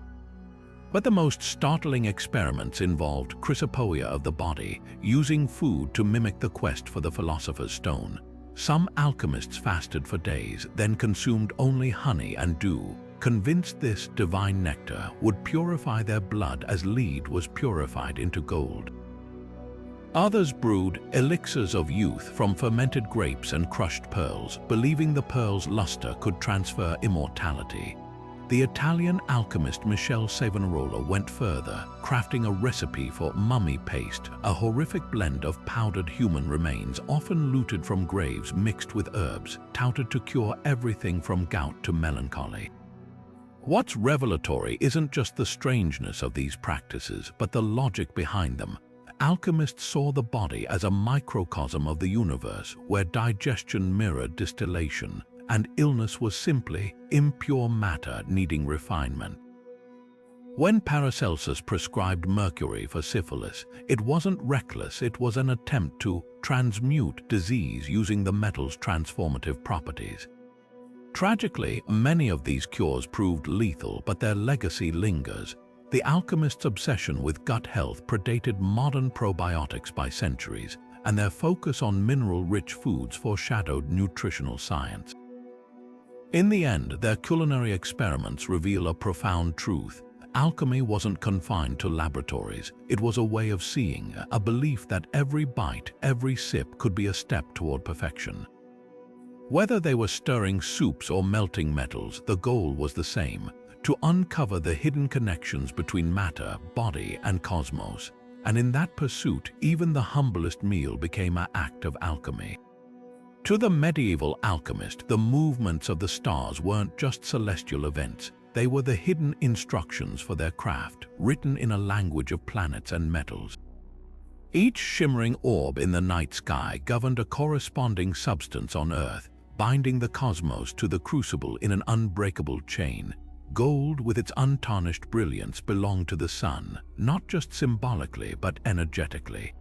But the most startling experiments involved chrysopoeia of the body, using food to mimic the quest for the philosopher's stone. Some alchemists fasted for days, then consumed only honey and dew, convinced this divine nectar would purify their blood as lead was purified into gold. Others brewed elixirs of youth from fermented grapes and crushed pearls, believing the pearl's luster could transfer immortality. The Italian alchemist Michele Savonarola went further, crafting a recipe for mummy paste, a horrific blend of powdered human remains often looted from graves mixed with herbs, touted to cure everything from gout to melancholy. What's revelatory isn't just the strangeness of these practices, but the logic behind them. Alchemists saw the body as a microcosm of the universe, where digestion mirrored distillation, and illness was simply impure matter needing refinement. When Paracelsus prescribed mercury for syphilis, it wasn't reckless, it was an attempt to transmute disease using the metal's transformative properties. Tragically, many of these cures proved lethal, but their legacy lingers. The alchemists' obsession with gut health predated modern probiotics by centuries, and their focus on mineral-rich foods foreshadowed nutritional science. In the end, their culinary experiments reveal a profound truth. Alchemy wasn't confined to laboratories. It was a way of seeing, a belief that every bite, every sip could be a step toward perfection. Whether they were stirring soups or melting metals, the goal was the same: to uncover the hidden connections between matter, body, and cosmos. And in that pursuit, even the humblest meal became an act of alchemy. To the medieval alchemist, the movements of the stars weren't just celestial events. They were the hidden instructions for their craft, written in a language of planets and metals. Each shimmering orb in the night sky governed a corresponding substance on Earth, binding the cosmos to the crucible in an unbreakable chain. Gold, with its untarnished brilliance, belonged to the sun, not just symbolically but energetically.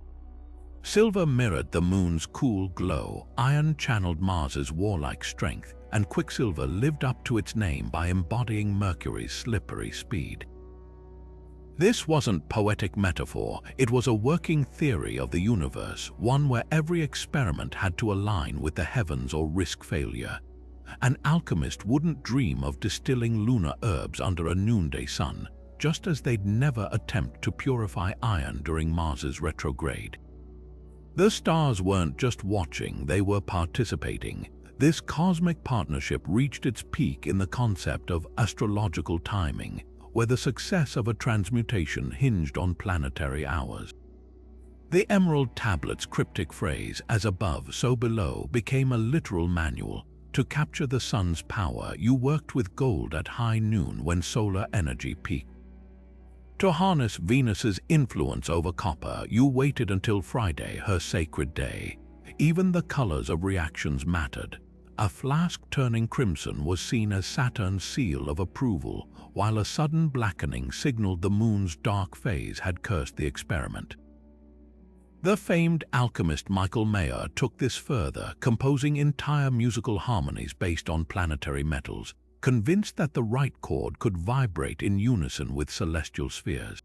Silver mirrored the moon's cool glow, iron channeled Mars's warlike strength, and quicksilver lived up to its name by embodying Mercury's slippery speed. This wasn't poetic metaphor, it was a working theory of the universe, one where every experiment had to align with the heavens or risk failure. An alchemist wouldn't dream of distilling lunar herbs under a noonday sun, just as they'd never attempt to purify iron during Mars's retrograde. The stars weren't just watching, they were participating. This cosmic partnership reached its peak in the concept of astrological timing, where the success of a transmutation hinged on planetary hours. The Emerald Tablet's cryptic phrase, "as above, so below," became a literal manual. To capture the sun's power, you worked with gold at high noon when solar energy peaked. To harness Venus's influence over copper, you waited until Friday, her sacred day. Even the colors of reactions mattered. A flask turning crimson was seen as Saturn's seal of approval, while a sudden blackening signaled the moon's dark phase had cursed the experiment. The famed alchemist Michael Mayer took this further, composing entire musical harmonies based on planetary metals, convinced that the right chord could vibrate in unison with celestial spheres.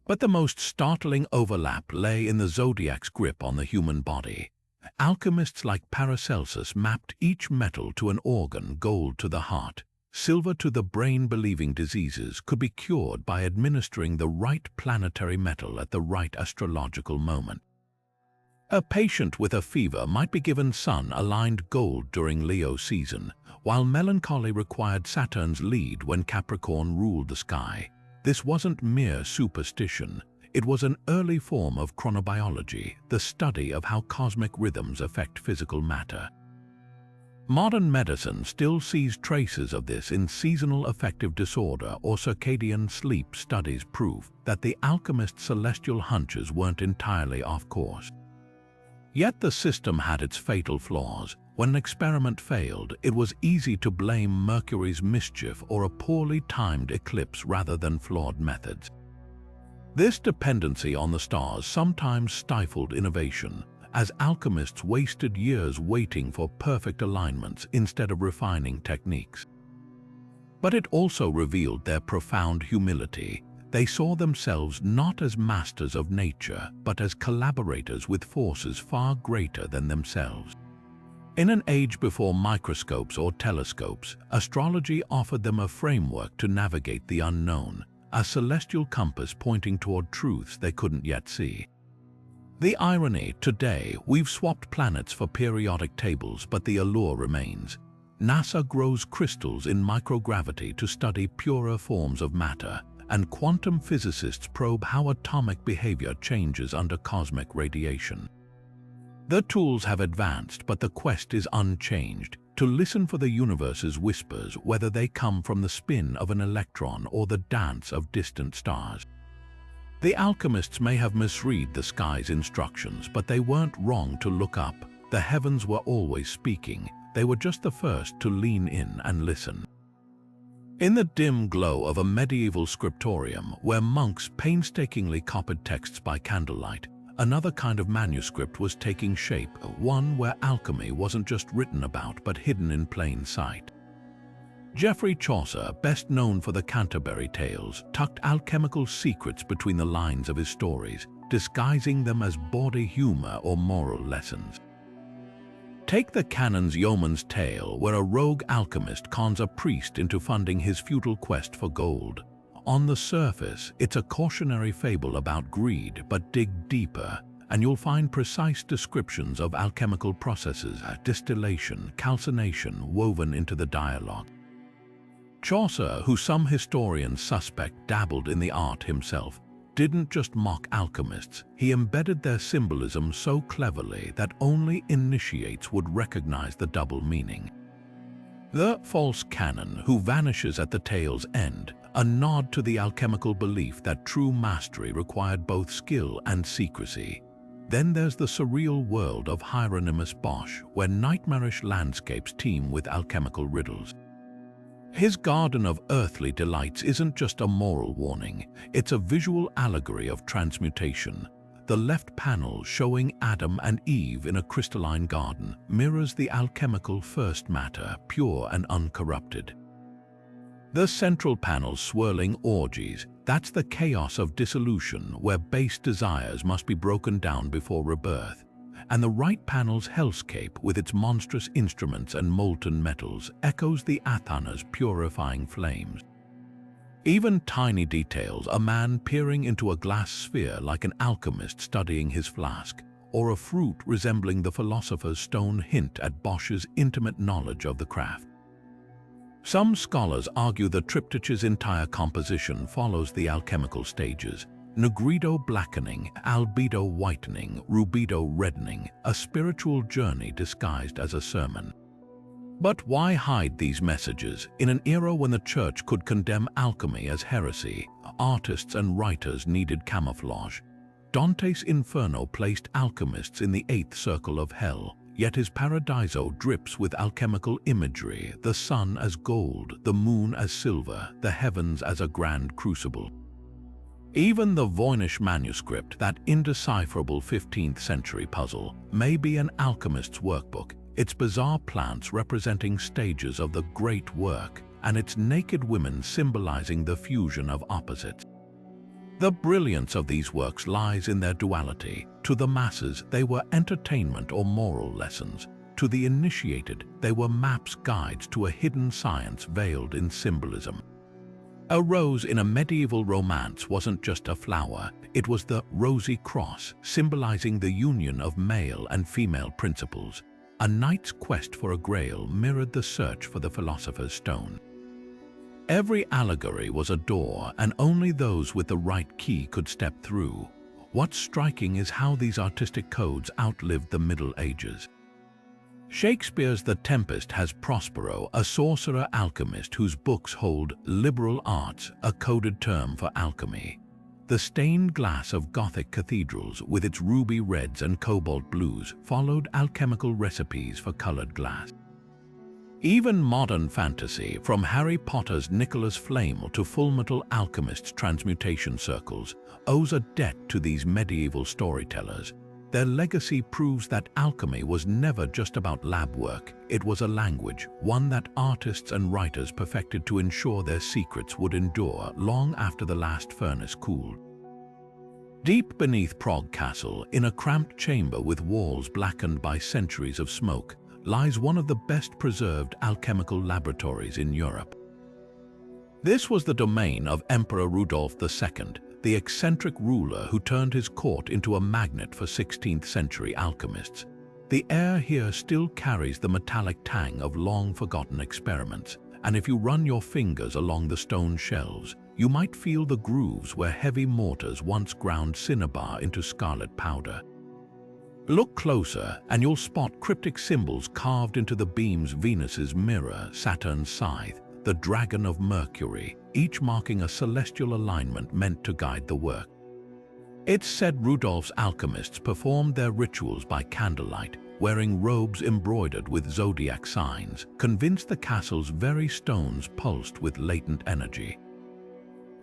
But the most startling overlap lay in the zodiac's grip on the human body. Alchemists like Paracelsus mapped each metal to an organ, gold to the heart, silver to the brain, believing diseases could be cured by administering the right planetary metal at the right astrological moment. A patient with a fever might be given sun-aligned gold during Leo season, while melancholy required Saturn's lead when Capricorn ruled the sky. This wasn't mere superstition. It was an early form of chronobiology, the study of how cosmic rhythms affect physical matter. Modern medicine still sees traces of this in seasonal affective disorder or circadian sleep. Studies prove that the alchemist's celestial hunches weren't entirely off course. Yet the system had its fatal flaws. When an experiment failed, it was easy to blame Mercury's mischief or a poorly timed eclipse rather than flawed methods. This dependency on the stars sometimes stifled innovation, as alchemists wasted years waiting for perfect alignments instead of refining techniques. But it also revealed their profound humility. They saw themselves not as masters of nature, but as collaborators with forces far greater than themselves. In an age before microscopes or telescopes, astrology offered them a framework to navigate the unknown, a celestial compass pointing toward truths they couldn't yet see. The irony: today, we've swapped planets for periodic tables, but the allure remains. NASA grows crystals in microgravity to study purer forms of matter, and quantum physicists probe how atomic behavior changes under cosmic radiation. The tools have advanced, but the quest is unchanged: to listen for the universe's whispers, whether they come from the spin of an electron or the dance of distant stars. The alchemists may have misread the sky's instructions, but they weren't wrong to look up. The heavens were always speaking. They were just the first to lean in and listen. In the dim glow of a medieval scriptorium, where monks painstakingly copied texts by candlelight, another kind of manuscript was taking shape, one where alchemy wasn't just written about but hidden in plain sight. Geoffrey Chaucer, best known for the Canterbury Tales, tucked alchemical secrets between the lines of his stories, disguising them as bawdy humor or moral lessons. Take the canon's Yeoman's Tale, where a rogue alchemist cons a priest into funding his futile quest for gold. On the surface, it's a cautionary fable about greed, but dig deeper, and you'll find precise descriptions of alchemical processes, distillation, calcination, woven into the dialogue. Chaucer, who some historians suspect dabbled in the art himself, didn't just mock alchemists. He embedded their symbolism so cleverly that only initiates would recognize the double meaning. The false canon, who vanishes at the tale's end, a nod to the alchemical belief that true mastery required both skill and secrecy. Then there's the surreal world of Hieronymus Bosch, where nightmarish landscapes teem with alchemical riddles. His garden of earthly delights isn't just a moral warning, it's a visual allegory of transmutation. The left panel, showing Adam and Eve in a crystalline garden, mirrors the alchemical first matter, pure and uncorrupted. The central panel's swirling orgies, that's the chaos of dissolution, where base desires must be broken down before rebirth. And the right panel's hellscape, with its monstrous instruments and molten metals, echoes the athanor's purifying flames. Even tiny details, a man peering into a glass sphere like an alchemist studying his flask, or a fruit resembling the philosopher's stone, hint at Bosch's intimate knowledge of the craft. Some scholars argue the triptych's entire composition follows the alchemical stages: nigredo blackening, albedo whitening, rubedo reddening, a spiritual journey disguised as a sermon. But why hide these messages? In an era when the church could condemn alchemy as heresy, artists and writers needed camouflage. Dante's Inferno placed alchemists in the eighth circle of hell, yet his Paradiso drips with alchemical imagery: the sun as gold, the moon as silver, the heavens as a grand crucible. Even the Voynich manuscript, that indecipherable 15th century puzzle, may be an alchemist's workbook, its bizarre plants representing stages of the great work, and its naked women symbolizing the fusion of opposites. The brilliance of these works lies in their duality. To the masses, they were entertainment or moral lessons. To the initiated, they were maps, guides to a hidden science veiled in symbolism. A rose in a medieval romance wasn't just a flower, it was the rosy cross, symbolizing the union of male and female principles. A knight's quest for a grail mirrored the search for the philosopher's stone. Every allegory was a door, and only those with the right key could step through. What's striking is how these artistic codes outlived the Middle Ages. Shakespeare's The Tempest has Prospero, a sorcerer alchemist whose books hold liberal arts, a coded term for alchemy. The stained glass of Gothic cathedrals, with its ruby reds and cobalt blues, followed alchemical recipes for colored glass. Even modern fantasy, from Harry Potter's Nicholas Flamel to Fullmetal Alchemist's transmutation circles, owes a debt to these medieval storytellers. Their legacy proves that alchemy was never just about lab work. It was a language, one that artists and writers perfected to ensure their secrets would endure long after the last furnace cooled. Deep beneath Prague Castle, in a cramped chamber with walls blackened by centuries of smoke, lies one of the best-preserved alchemical laboratories in Europe. This was the domain of Emperor Rudolf II, the eccentric ruler who turned his court into a magnet for 16th-century alchemists. The air here still carries the metallic tang of long-forgotten experiments, and if you run your fingers along the stone shelves, you might feel the grooves where heavy mortars once ground cinnabar into scarlet powder. Look closer, and you'll spot cryptic symbols carved into the beams: Venus's mirror, Saturn's scythe, the dragon of Mercury, each marking a celestial alignment meant to guide the work. It's said Rudolf's alchemists performed their rituals by candlelight, wearing robes embroidered with zodiac signs, convinced the castle's very stones pulsed with latent energy.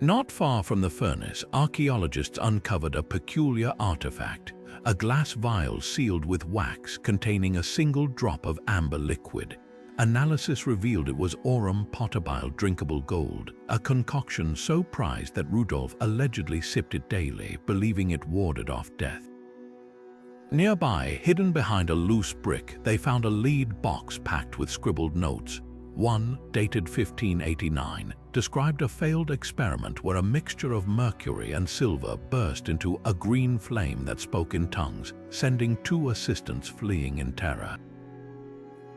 Not far from the furnace, archaeologists uncovered a peculiar artifact, a glass vial sealed with wax containing a single drop of amber liquid. Analysis revealed it was aurum potabile drinkable gold, a concoction so prized that Rudolf allegedly sipped it daily, believing it warded off death. Nearby, hidden behind a loose brick, they found a lead box packed with scribbled notes. One, dated 1589, described a failed experiment where a mixture of mercury and silver burst into a green flame that spoke in tongues, sending two assistants fleeing in terror.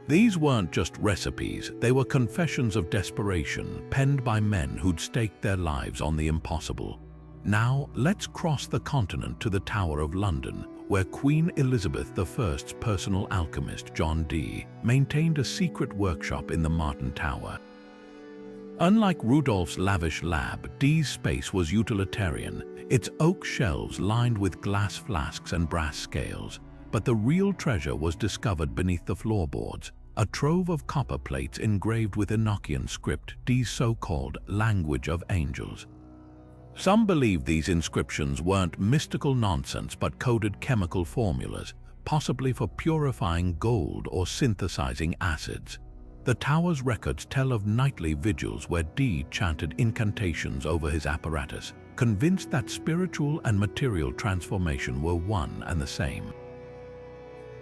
These weren't just recipes, they were confessions of desperation, penned by men who'd staked their lives on the impossible. Now, let's cross the continent to the Tower of London, where Queen Elizabeth I's personal alchemist, John Dee, maintained a secret workshop in the Martin Tower. Unlike Rudolf's lavish lab, Dee's space was utilitarian, its oak shelves lined with glass flasks and brass scales. But the real treasure was discovered beneath the floorboards, a trove of copper plates engraved with Enochian script, Dee's so-called language of angels. Some believe these inscriptions weren't mystical nonsense but coded chemical formulas, possibly for purifying gold or synthesizing acids. The tower's records tell of nightly vigils where Dee chanted incantations over his apparatus, convinced that spiritual and material transformation were one and the same.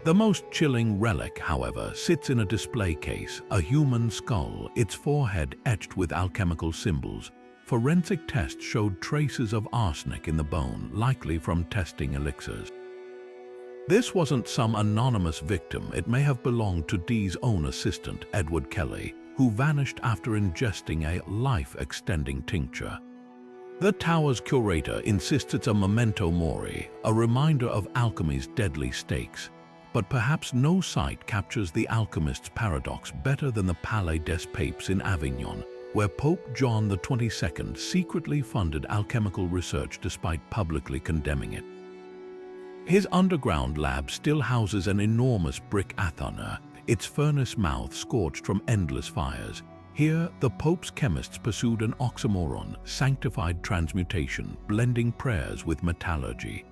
The most chilling relic, however, sits in a display case, a human skull, its forehead etched with alchemical symbols. forensic tests showed traces of arsenic in the bone, likely from testing elixirs. This wasn't some anonymous victim. It may have belonged to Dee's own assistant, Edward Kelly, who vanished after ingesting a life-extending tincture. The tower's curator insists it's a memento mori, a reminder of alchemy's deadly stakes. But perhaps no site captures the alchemist's paradox better than the Palais des Papes in Avignon, where Pope John XXII secretly funded alchemical research despite publicly condemning it. His underground lab still houses an enormous brick athanor, its furnace mouth scorched from endless fires. Here, the Pope's chemists pursued an oxymoron, sanctified transmutation, blending prayers with metallurgy.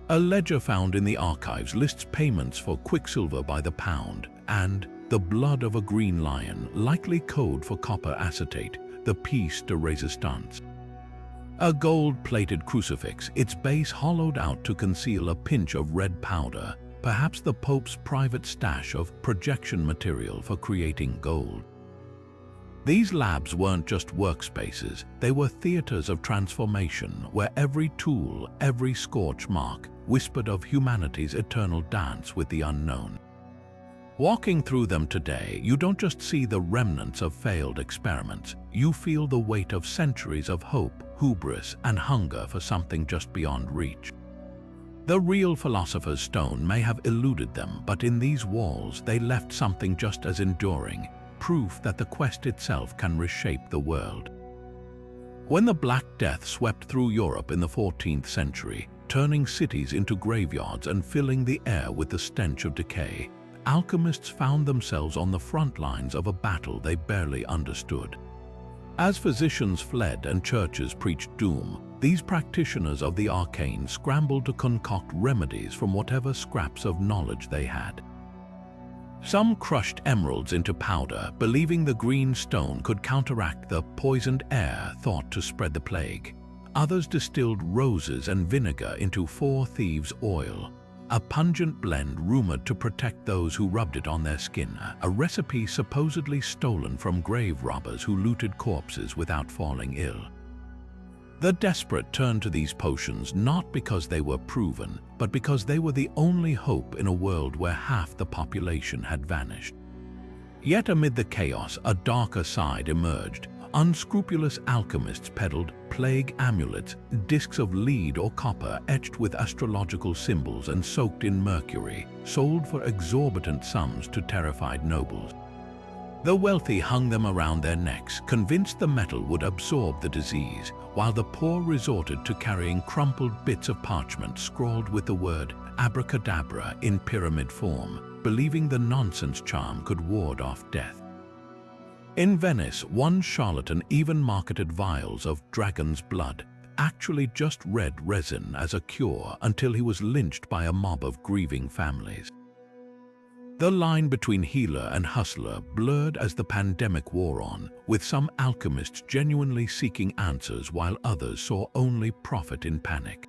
A ledger found in the archives lists payments for quicksilver by the pound and the blood of a green lion, likely code for copper acetate, the piece de resistance. A gold-plated crucifix, its base hollowed out to conceal a pinch of red powder, perhaps the Pope's private stash of projection material for creating gold. These labs weren't just workspaces, they were theaters of transformation where every tool, every scorch mark, whispered of humanity's eternal dance with the unknown. Walking through them today, you don't just see the remnants of failed experiments, you feel the weight of centuries of hope, hubris, and hunger for something just beyond reach. The real philosopher's stone may have eluded them, but in these walls they left something just as enduring, proof that the quest itself can reshape the world. When the Black Death swept through Europe in the 14th century, turning cities into graveyards and filling the air with the stench of decay, alchemists found themselves on the front lines of a battle they barely understood. As physicians fled and churches preached doom, these practitioners of the arcane scrambled to concoct remedies from whatever scraps of knowledge they had. Some crushed emeralds into powder, believing the green stone could counteract the poisoned air thought to spread the plague. Others distilled roses and vinegar into four thieves' oil, a pungent blend rumored to protect those who rubbed it on their skin, a recipe supposedly stolen from grave robbers who looted corpses without falling ill. The desperate turned to these potions not because they were proven, but because they were the only hope in a world where half the population had vanished. Yet amid the chaos, a darker side emerged. Unscrupulous alchemists peddled plague amulets, discs of lead or copper etched with astrological symbols and soaked in mercury, sold for exorbitant sums to terrified nobles. The wealthy hung them around their necks, convinced the metal would absorb the disease, while the poor resorted to carrying crumpled bits of parchment scrawled with the word abracadabra in pyramid form, believing the nonsense charm could ward off death. In Venice, one charlatan even marketed vials of dragon's blood, actually just red resin, as a cure until he was lynched by a mob of grieving families. The line between healer and hustler blurred as the pandemic wore on, with some alchemists genuinely seeking answers while others saw only profit in panic.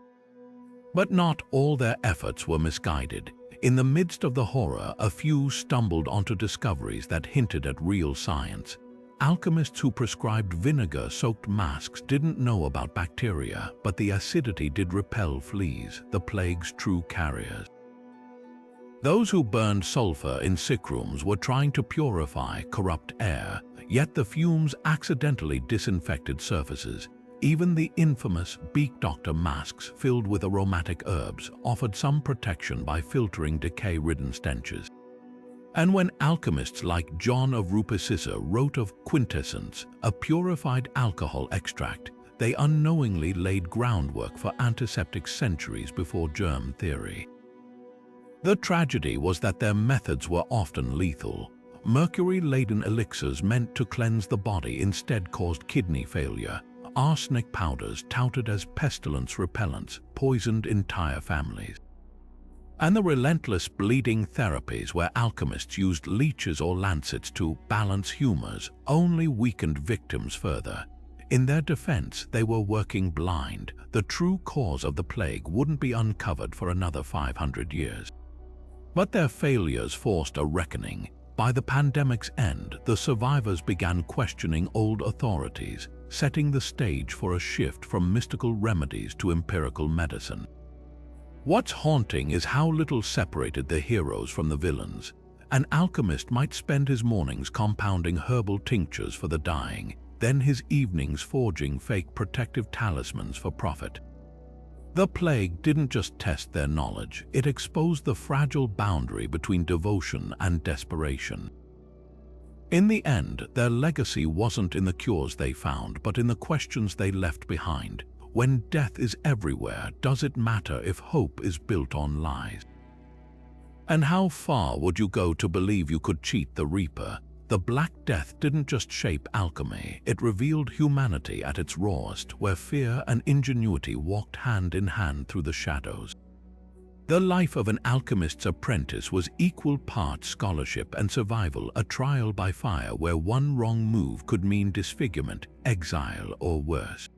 But not all their efforts were misguided. In the midst of the horror, a few stumbled onto discoveries that hinted at real science. Alchemists who prescribed vinegar-soaked masks didn't know about bacteria, but the acidity did repel fleas, the plague's true carriers. Those who burned sulfur in sick rooms were trying to purify corrupt air, yet the fumes accidentally disinfected surfaces. Even the infamous beak doctor masks filled with aromatic herbs offered some protection by filtering decay-ridden stenches. And when alchemists like John of Rupecissa wrote of quintessence, a purified alcohol extract, they unknowingly laid groundwork for antiseptic centuries before germ theory. The tragedy was that their methods were often lethal. Mercury-laden elixirs meant to cleanse the body instead caused kidney failure. Arsenic powders touted as pestilence repellents poisoned entire families. And the relentless bleeding therapies where alchemists used leeches or lancets to balance humors only weakened victims further. In their defense, they were working blind. The true cause of the plague wouldn't be uncovered for another 500 years. But their failures forced a reckoning. By the pandemic's end, the survivors began questioning old authorities, setting the stage for a shift from mystical remedies to empirical medicine. What's haunting is how little separated the heroes from the villains. An alchemist might spend his mornings compounding herbal tinctures for the dying, then his evenings forging fake protective talismans for profit. The plague didn't just test their knowledge, it exposed the fragile boundary between devotion and desperation. In the end, their legacy wasn't in the cures they found, but in the questions they left behind. When death is everywhere, does it matter if hope is built on lies? And how far would you go to believe you could cheat the Reaper? The Black Death didn't just shape alchemy, it revealed humanity at its rawest, where fear and ingenuity walked hand in hand through the shadows. The life of an alchemist's apprentice was equal parts scholarship and survival, a trial by fire where one wrong move could mean disfigurement, exile, or worse.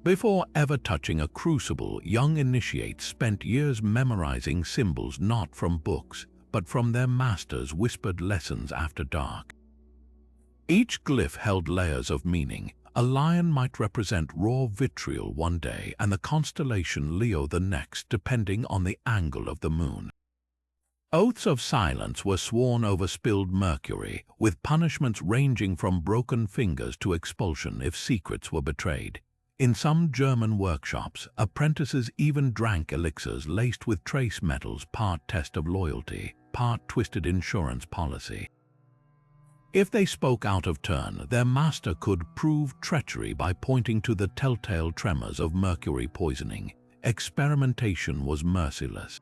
Before ever touching a crucible, young initiates spent years memorizing symbols not from books, but from their masters' whispered lessons after dark. Each glyph held layers of meaning. A lion might represent raw vitriol one day and the constellation Leo the next, depending on the angle of the moon. Oaths of silence were sworn over spilled mercury, with punishments ranging from broken fingers to expulsion if secrets were betrayed. In some German workshops, apprentices even drank elixirs laced with trace metals, part test of loyalty, part twisted insurance policy. If they spoke out of turn, their master could prove treachery by pointing to the telltale tremors of mercury poisoning. Experimentation was merciless.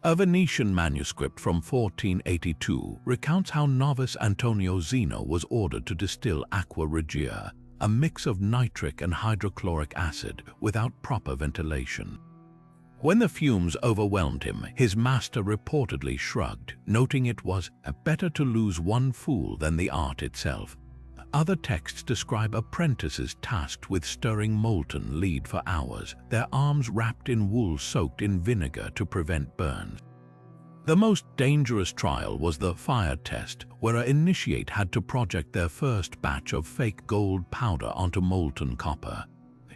A Venetian manuscript from 1482 recounts how novice Antonio Zeno was ordered to distill aqua regia, a mix of nitric and hydrochloric acid, without proper ventilation. When the fumes overwhelmed him, his master reportedly shrugged, noting it was better to lose one fool than the art itself. Other texts describe apprentices tasked with stirring molten lead for hours, their arms wrapped in wool soaked in vinegar to prevent burns. The most dangerous trial was the fire test, where an initiate had to project their first batch of fake gold powder onto molten copper.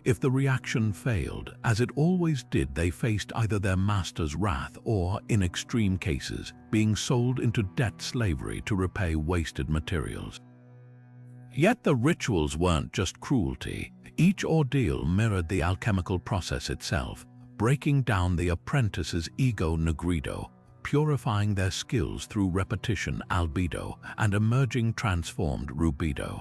If the reaction failed, as it always did, they faced either their master's wrath or, in extreme cases, being sold into debt slavery to repay wasted materials. Yet the rituals weren't just cruelty. Each ordeal mirrored the alchemical process itself, breaking down the apprentice's ego negrido, purifying their skills through repetition albedo, and emerging transformed rubido.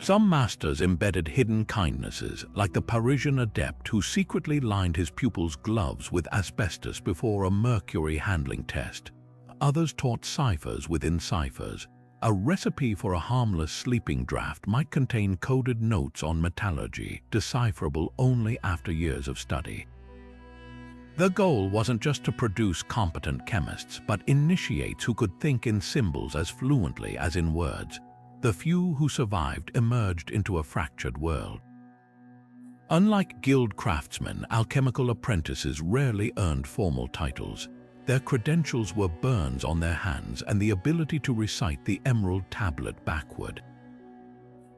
Some masters embedded hidden kindnesses, like the Parisian adept who secretly lined his pupils' gloves with asbestos before a mercury handling test. Others taught ciphers within ciphers. A recipe for a harmless sleeping draught might contain coded notes on metallurgy, decipherable only after years of study. The goal wasn't just to produce competent chemists, but initiates who could think in symbols as fluently as in words. The few who survived emerged into a fractured world. Unlike guild craftsmen, alchemical apprentices rarely earned formal titles. Their credentials were burns on their hands and the ability to recite the emerald tablet backward.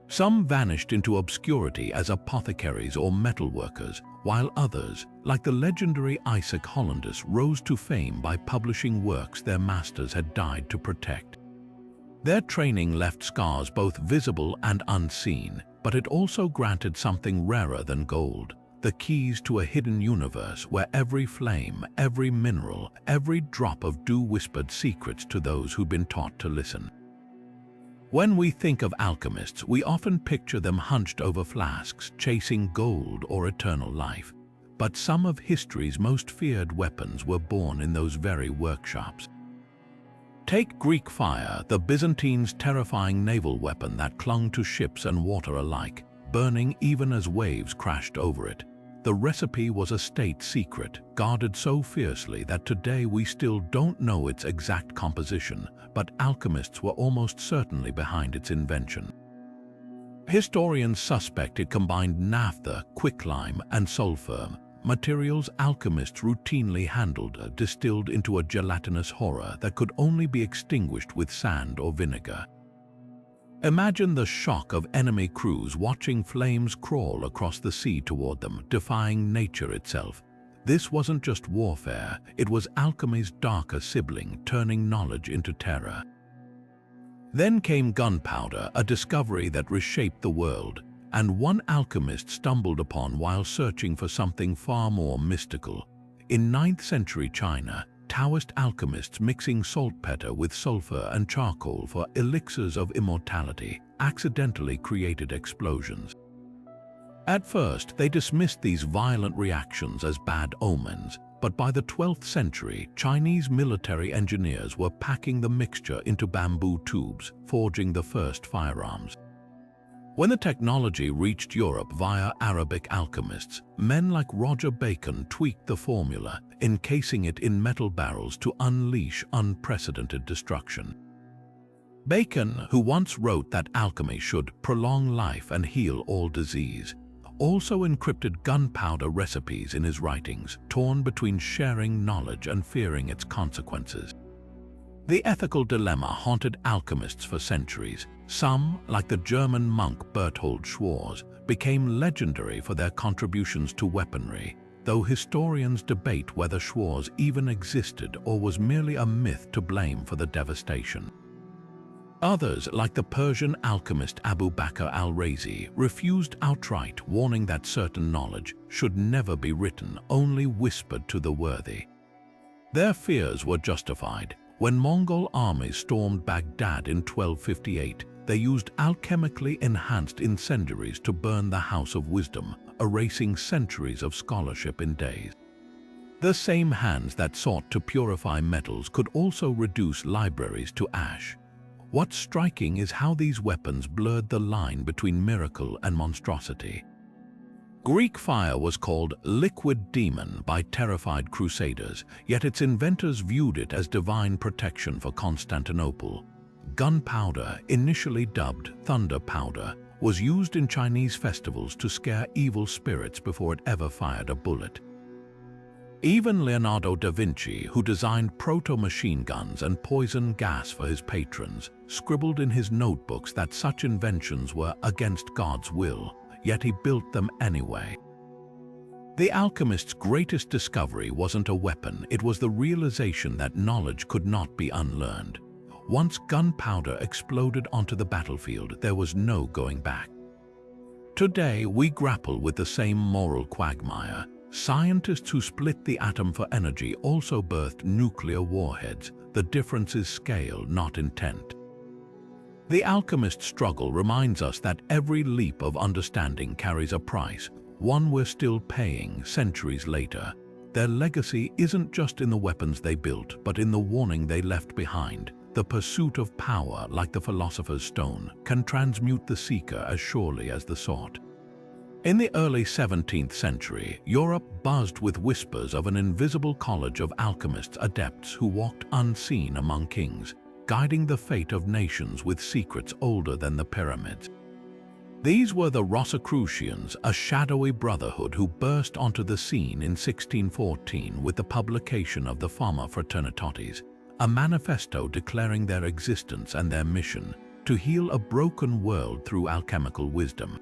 Some vanished into obscurity as apothecaries or metalworkers, while others, like the legendary Isaac Hollandus, rose to fame by publishing works their masters had died to protect. Their training left scars both visible and unseen, but it also granted something rarer than gold: the keys to a hidden universe where every flame, every mineral, every drop of dew whispered secrets to those who'd been taught to listen. When we think of alchemists, we often picture them hunched over flasks, chasing gold or eternal life. But some of history's most feared weapons were born in those very workshops. Take Greek fire, the Byzantines' terrifying naval weapon that clung to ships and water alike, burning even as waves crashed over it. The recipe was a state secret, guarded so fiercely that today we still don't know its exact composition, but alchemists were almost certainly behind its invention. Historians suspect it combined naphtha, quicklime, and sulfur, materials alchemists routinely handled distilled into a gelatinous horror that could only be extinguished with sand or vinegar. Imagine the shock of enemy crews watching flames crawl across the sea toward them, defying nature itself. This wasn't just warfare, it was alchemy's darker sibling, turning knowledge into terror. Then came gunpowder, a discovery that reshaped the world, and one alchemist stumbled upon while searching for something far more mystical. In 9th century China, Taoist alchemists mixing saltpeter with sulfur and charcoal for elixirs of immortality accidentally created explosions. At first, they dismissed these violent reactions as bad omens, but by the 12th century, Chinese military engineers were packing the mixture into bamboo tubes, forging the first firearms. When the technology reached Europe via Arabic alchemists, men like Roger Bacon tweaked the formula, encasing it in metal barrels to unleash unprecedented destruction. Bacon, who once wrote that alchemy should prolong life and heal all disease, also encrypted gunpowder recipes in his writings, torn between sharing knowledge and fearing its consequences. The ethical dilemma haunted alchemists for centuries. Some, like the German monk Berthold Schwarz, became legendary for their contributions to weaponry, though historians debate whether Schwarz even existed or was merely a myth to blame for the devastation. Others, like the Persian alchemist Abu Bakr al-Razi, refused outright, warning that certain knowledge should never be written, only whispered to the worthy. Their fears were justified. When Mongol armies stormed Baghdad in 1258, they used alchemically enhanced incendiaries to burn the House of Wisdom, erasing centuries of scholarship in days. The same hands that sought to purify metals could also reduce libraries to ash. What's striking is how these weapons blurred the line between miracle and monstrosity. Greek fire was called liquid demon by terrified crusaders, yet its inventors viewed it as divine protection for Constantinople. Gunpowder, initially dubbed thunder powder, was used in Chinese festivals to scare evil spirits before it ever fired a bullet. Even Leonardo da Vinci, who designed proto-machine guns and poison gas for his patrons, scribbled in his notebooks that such inventions were against God's will, yet he built them anyway. The alchemist's greatest discovery wasn't a weapon, it was the realization that knowledge could not be unlearned. Once gunpowder exploded onto the battlefield, there was no going back. Today, we grapple with the same moral quagmire. Scientists who split the atom for energy also birthed nuclear warheads. The difference is scale, not intent. The alchemist's struggle reminds us that every leap of understanding carries a price, one we're still paying centuries later. Their legacy isn't just in the weapons they built, but in the warning they left behind. The pursuit of power, like the philosopher's stone, can transmute the seeker as surely as the sought. In the early 17th century, Europe buzzed with whispers of an invisible college of alchemists adepts who walked unseen among kings, guiding the fate of nations with secrets older than the pyramids. These were the Rosicrucians, a shadowy brotherhood who burst onto the scene in 1614 with the publication of the Fama Fraternitatis, a manifesto declaring their existence and their mission to heal a broken world through alchemical wisdom.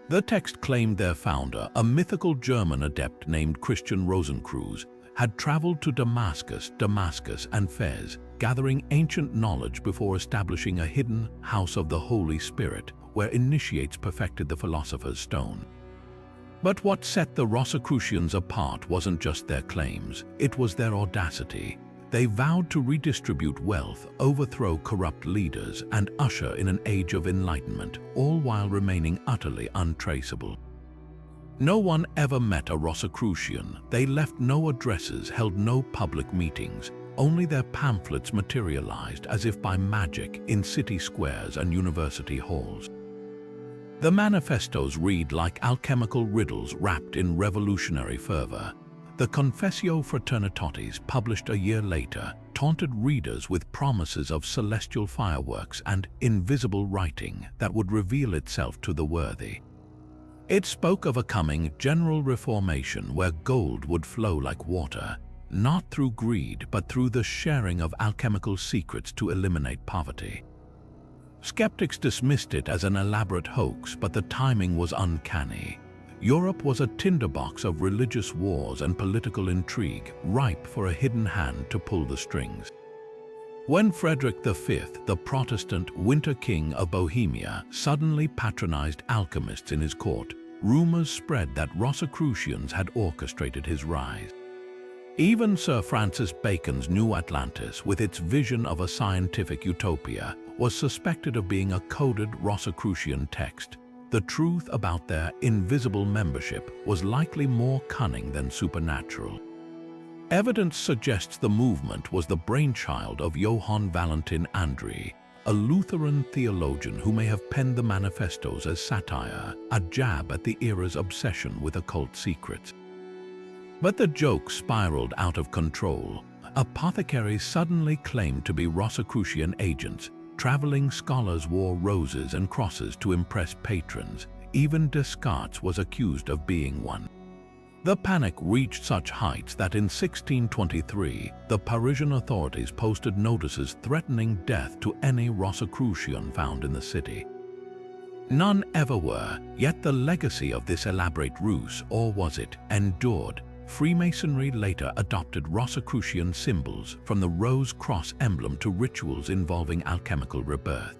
The text claimed their founder, a mythical German adept named Christian Rosenkreuz, had traveled to Damascus, and Fez, gathering ancient knowledge before establishing a hidden house of the Holy Spirit, where initiates perfected the philosopher's stone. But what set the Rosicrucians apart wasn't just their claims, it was their audacity. They vowed to redistribute wealth, overthrow corrupt leaders, and usher in an age of enlightenment, all while remaining utterly untraceable. No one ever met a Rosicrucian. They left no addresses, held no public meetings. Only their pamphlets materialized as if by magic in city squares and university halls. The manifestos read like alchemical riddles wrapped in revolutionary fervor. The Confessio Fraternitatis, published a year later, taunted readers with promises of celestial fireworks and invisible writing that would reveal itself to the worthy. It spoke of a coming general reformation where gold would flow like water, not through greed but through the sharing of alchemical secrets to eliminate poverty. Skeptics dismissed it as an elaborate hoax, but the timing was uncanny. Europe was a tinderbox of religious wars and political intrigue, ripe for a hidden hand to pull the strings. When Frederick V, the Protestant Winter King of Bohemia, suddenly patronized alchemists in his court, rumors spread that Rosicrucians had orchestrated his rise. Even Sir Francis Bacon's New Atlantis, with its vision of a scientific utopia, was suspected of being a coded Rosicrucian text. The truth about their invisible membership was likely more cunning than supernatural. Evidence suggests the movement was the brainchild of Johann Valentin Andreae, a Lutheran theologian who may have penned the manifestos as satire, a jab at the era's obsession with occult secrets. But the joke spiraled out of control. Apothecaries suddenly claimed to be Rosicrucian agents. Traveling scholars wore roses and crosses to impress patrons. Even Descartes was accused of being one. The panic reached such heights that in 1623, the Parisian authorities posted notices threatening death to any Rosicrucian found in the city. None ever were, yet the legacy of this elaborate ruse, or was it, endured. Freemasonry later adopted Rosicrucian symbols, from the rose cross emblem to rituals involving alchemical rebirth.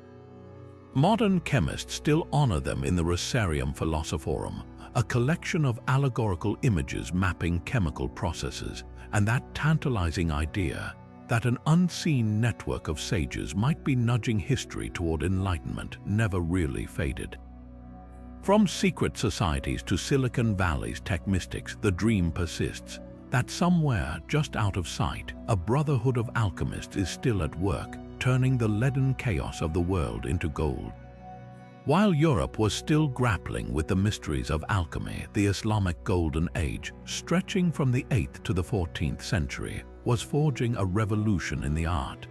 Modern chemists still honor them in the Rosarium Philosophorum, a collection of allegorical images mapping chemical processes, and that tantalizing idea that an unseen network of sages might be nudging history toward enlightenment never really faded. From secret societies to Silicon Valley's tech mystics, the dream persists that somewhere just out of sight, a brotherhood of alchemists is still at work, turning the leaden chaos of the world into gold. While Europe was still grappling with the mysteries of alchemy, the Islamic Golden Age, stretching from the 8th to the 14th century, was forging a revolution in the art.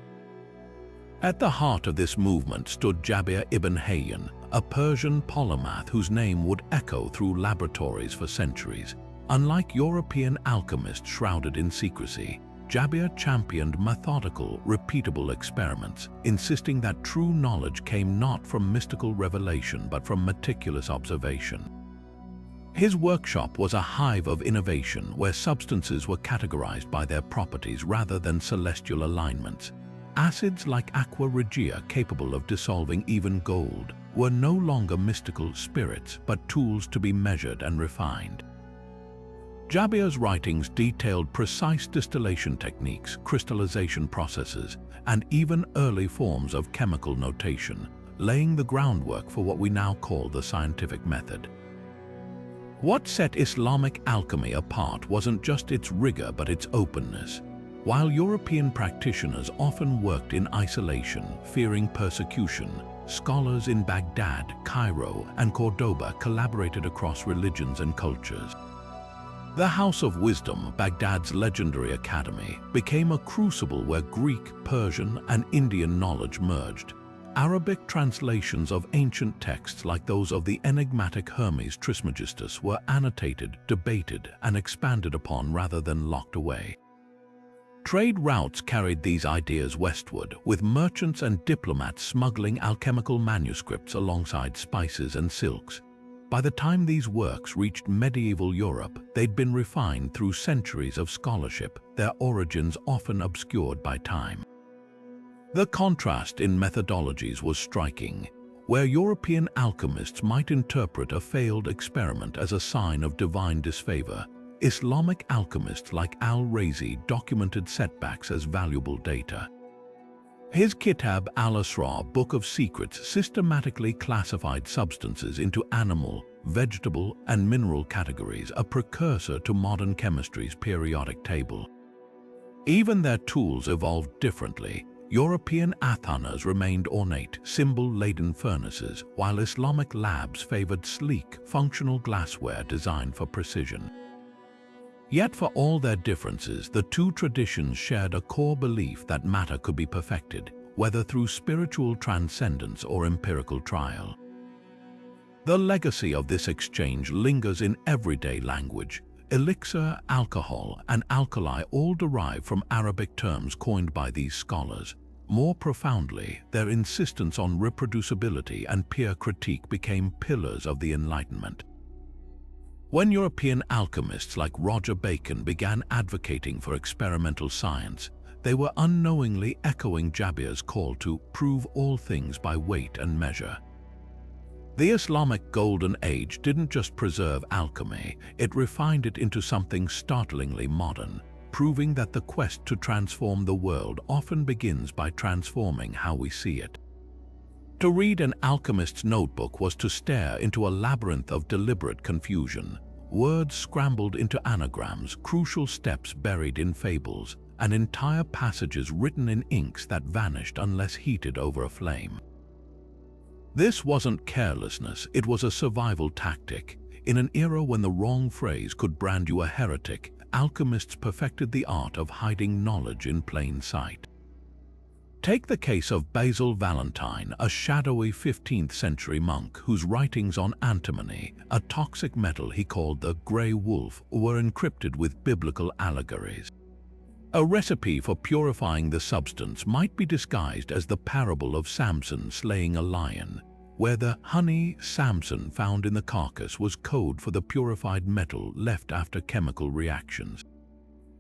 At the heart of this movement stood Jabir ibn Hayyan, a Persian polymath whose name would echo through laboratories for centuries. Unlike European alchemists shrouded in secrecy, Jabir championed methodical, repeatable experiments, insisting that true knowledge came not from mystical revelation but from meticulous observation. His workshop was a hive of innovation where substances were categorized by their properties rather than celestial alignments. Acids like aqua regia, capable of dissolving even gold, were no longer mystical spirits but tools to be measured and refined. Jabir's writings detailed precise distillation techniques, crystallization processes, and even early forms of chemical notation, laying the groundwork for what we now call the scientific method. What set Islamic alchemy apart wasn't just its rigor but its openness. While European practitioners often worked in isolation, fearing persecution, scholars in Baghdad, Cairo, and Cordoba collaborated across religions and cultures. The House of Wisdom, Baghdad's legendary academy, became a crucible where Greek, Persian, and Indian knowledge merged. Arabic translations of ancient texts like those of the enigmatic Hermes Trismegistus were annotated, debated, and expanded upon rather than locked away. Trade routes carried these ideas westward, with merchants and diplomats smuggling alchemical manuscripts alongside spices and silks. By the time these works reached medieval Europe, they'd been refined through centuries of scholarship, their origins often obscured by time. The contrast in methodologies was striking. Where European alchemists might interpret a failed experiment as a sign of divine disfavor, Islamic alchemists like al-Razi documented setbacks as valuable data. His Kitab al-Asrar, Book of Secrets, systematically classified substances into animal, vegetable, and mineral categories, a precursor to modern chemistry's periodic table. Even their tools evolved differently. European athanors remained ornate, symbol-laden furnaces, while Islamic labs favored sleek, functional glassware designed for precision. Yet for all their differences, the two traditions shared a core belief that matter could be perfected, whether through spiritual transcendence or empirical trial. The legacy of this exchange lingers in everyday language. Elixir, alcohol, and alkali all derive from Arabic terms coined by these scholars. More profoundly, their insistence on reproducibility and peer critique became pillars of the Enlightenment. When European alchemists like Roger Bacon began advocating for experimental science, they were unknowingly echoing Jabir's call to prove all things by weight and measure. The Islamic Golden Age didn't just preserve alchemy, it refined it into something startlingly modern, proving that the quest to transform the world often begins by transforming how we see it. To read an alchemist's notebook was to stare into a labyrinth of deliberate confusion, words scrambled into anagrams, crucial steps buried in fables, and entire passages written in inks that vanished unless heated over a flame. This wasn't carelessness, it was a survival tactic. In an era when the wrong phrase could brand you a heretic, alchemists perfected the art of hiding knowledge in plain sight. Take the case of Basil Valentine, a shadowy 15th-century monk whose writings on antimony, a toxic metal he called the grey wolf, were encrypted with biblical allegories. A recipe for purifying the substance might be disguised as the parable of Samson slaying a lion, where the honey Samson found in the carcass was code for the purified metal left after chemical reactions.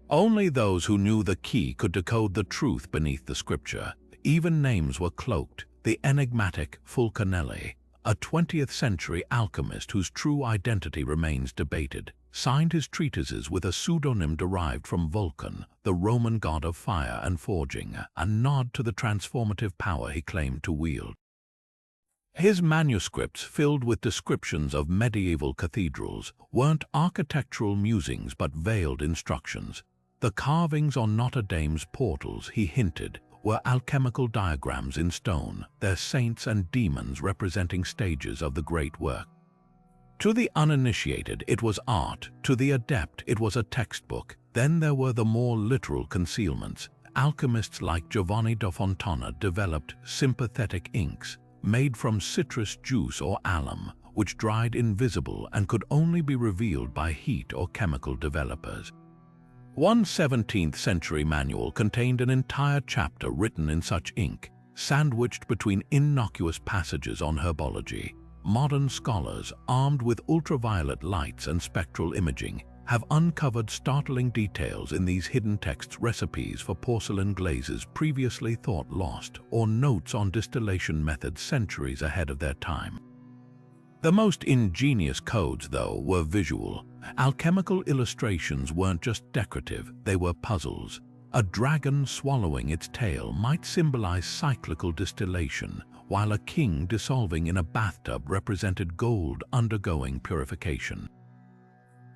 Only those who knew the key could decode the truth beneath the scripture. Even names were cloaked. The enigmatic Fulcanelli, a 20th-century alchemist whose true identity remains debated, signed his treatises with a pseudonym derived from Vulcan, the Roman god of fire and forging, a nod to the transformative power he claimed to wield. His manuscripts, filled with descriptions of medieval cathedrals, weren't architectural musings but veiled instructions. The carvings on Notre Dame's portals, he hinted, were alchemical diagrams in stone, their saints and demons representing stages of the great work. To the uninitiated, it was art. To the adept, it was a textbook. Then there were the more literal concealments. Alchemists like Giovanni da Fontana developed sympathetic inks, made from citrus juice or alum, which dried invisible and could only be revealed by heat or chemical developers. One 17th-century manual contained an entire chapter written in such ink, sandwiched between innocuous passages on herbology. Modern scholars, armed with ultraviolet lights and spectral imaging, have uncovered startling details in these hidden texts, recipes for porcelain glazes previously thought lost, or notes on distillation methods centuries ahead of their time. The most ingenious codes, though, were visual. Alchemical illustrations weren't just decorative, they were puzzles. A dragon swallowing its tail might symbolize cyclical distillation, while a king dissolving in a bathtub represented gold undergoing purification.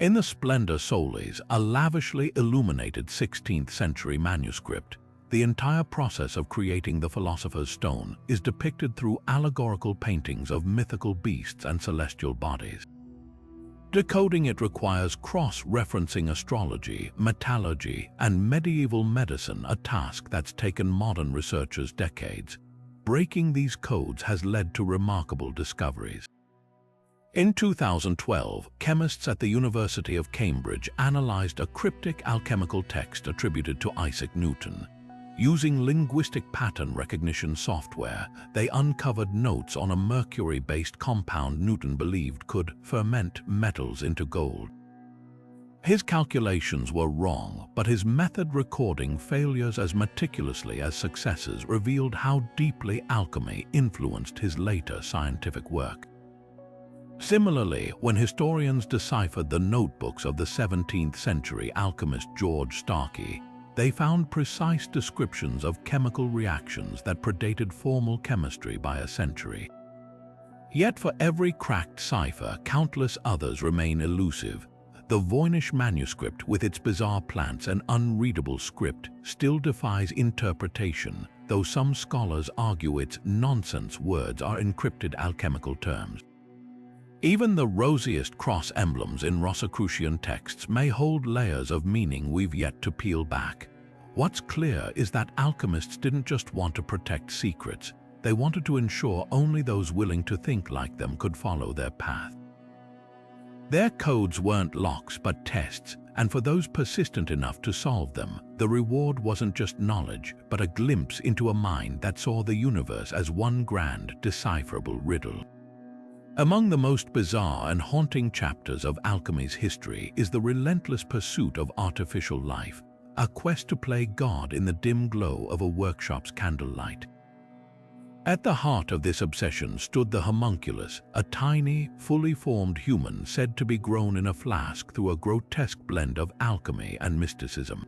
In the Splendor Solis, a lavishly illuminated 16th-century manuscript, the entire process of creating the philosopher's stone is depicted through allegorical paintings of mythical beasts and celestial bodies. Decoding it requires cross-referencing astrology, metallurgy, and medieval medicine, a task that's taken modern researchers decades. Breaking these codes has led to remarkable discoveries. In 2012, chemists at the University of Cambridge analyzed a cryptic alchemical text attributed to Isaac Newton. Using linguistic pattern recognition software, they uncovered notes on a mercury-based compound Newton believed could ferment metals into gold. His calculations were wrong, but his method, recording failures as meticulously as successes, revealed how deeply alchemy influenced his later scientific work. Similarly, when historians deciphered the notebooks of the 17th-century alchemist George Starkey, they found precise descriptions of chemical reactions that predated formal chemistry by a century. Yet for every cracked cipher, countless others remain elusive. The Voynich manuscript, with its bizarre plants and unreadable script, still defies interpretation, though some scholars argue its nonsense words are encrypted alchemical terms. Even the rosiest cross emblems in Rosicrucian texts may hold layers of meaning we've yet to peel back. What's clear is that alchemists didn't just want to protect secrets, They wanted to ensure only those willing to think like them could follow their path. Their codes weren't locks but tests, and for those persistent enough to solve them, the reward wasn't just knowledge, but a glimpse into a mind that saw the universe as one grand, decipherable riddle. Among the most bizarre and haunting chapters of alchemy's history is the relentless pursuit of artificial life, a quest to play God in the dim glow of a workshop's candlelight. At the heart of this obsession stood the homunculus, a tiny, fully formed human said to be grown in a flask through a grotesque blend of alchemy and mysticism.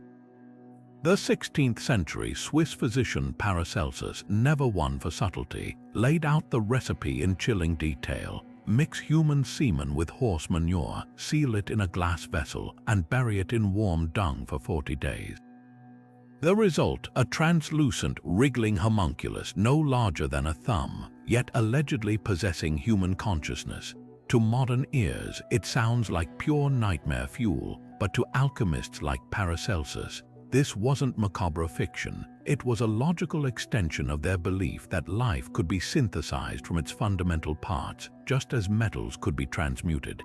The 16th century Swiss physician Paracelsus, never one for subtlety, laid out the recipe in chilling detail. Mix human semen with horse manure, seal it in a glass vessel, and bury it in warm dung for 40 days. The result, a translucent, wriggling homunculus no larger than a thumb, yet allegedly possessing human consciousness. To modern ears, it sounds like pure nightmare fuel, but to alchemists like Paracelsus, this wasn't macabre fiction. It was a logical extension of their belief that life could be synthesized from its fundamental parts, just as metals could be transmuted.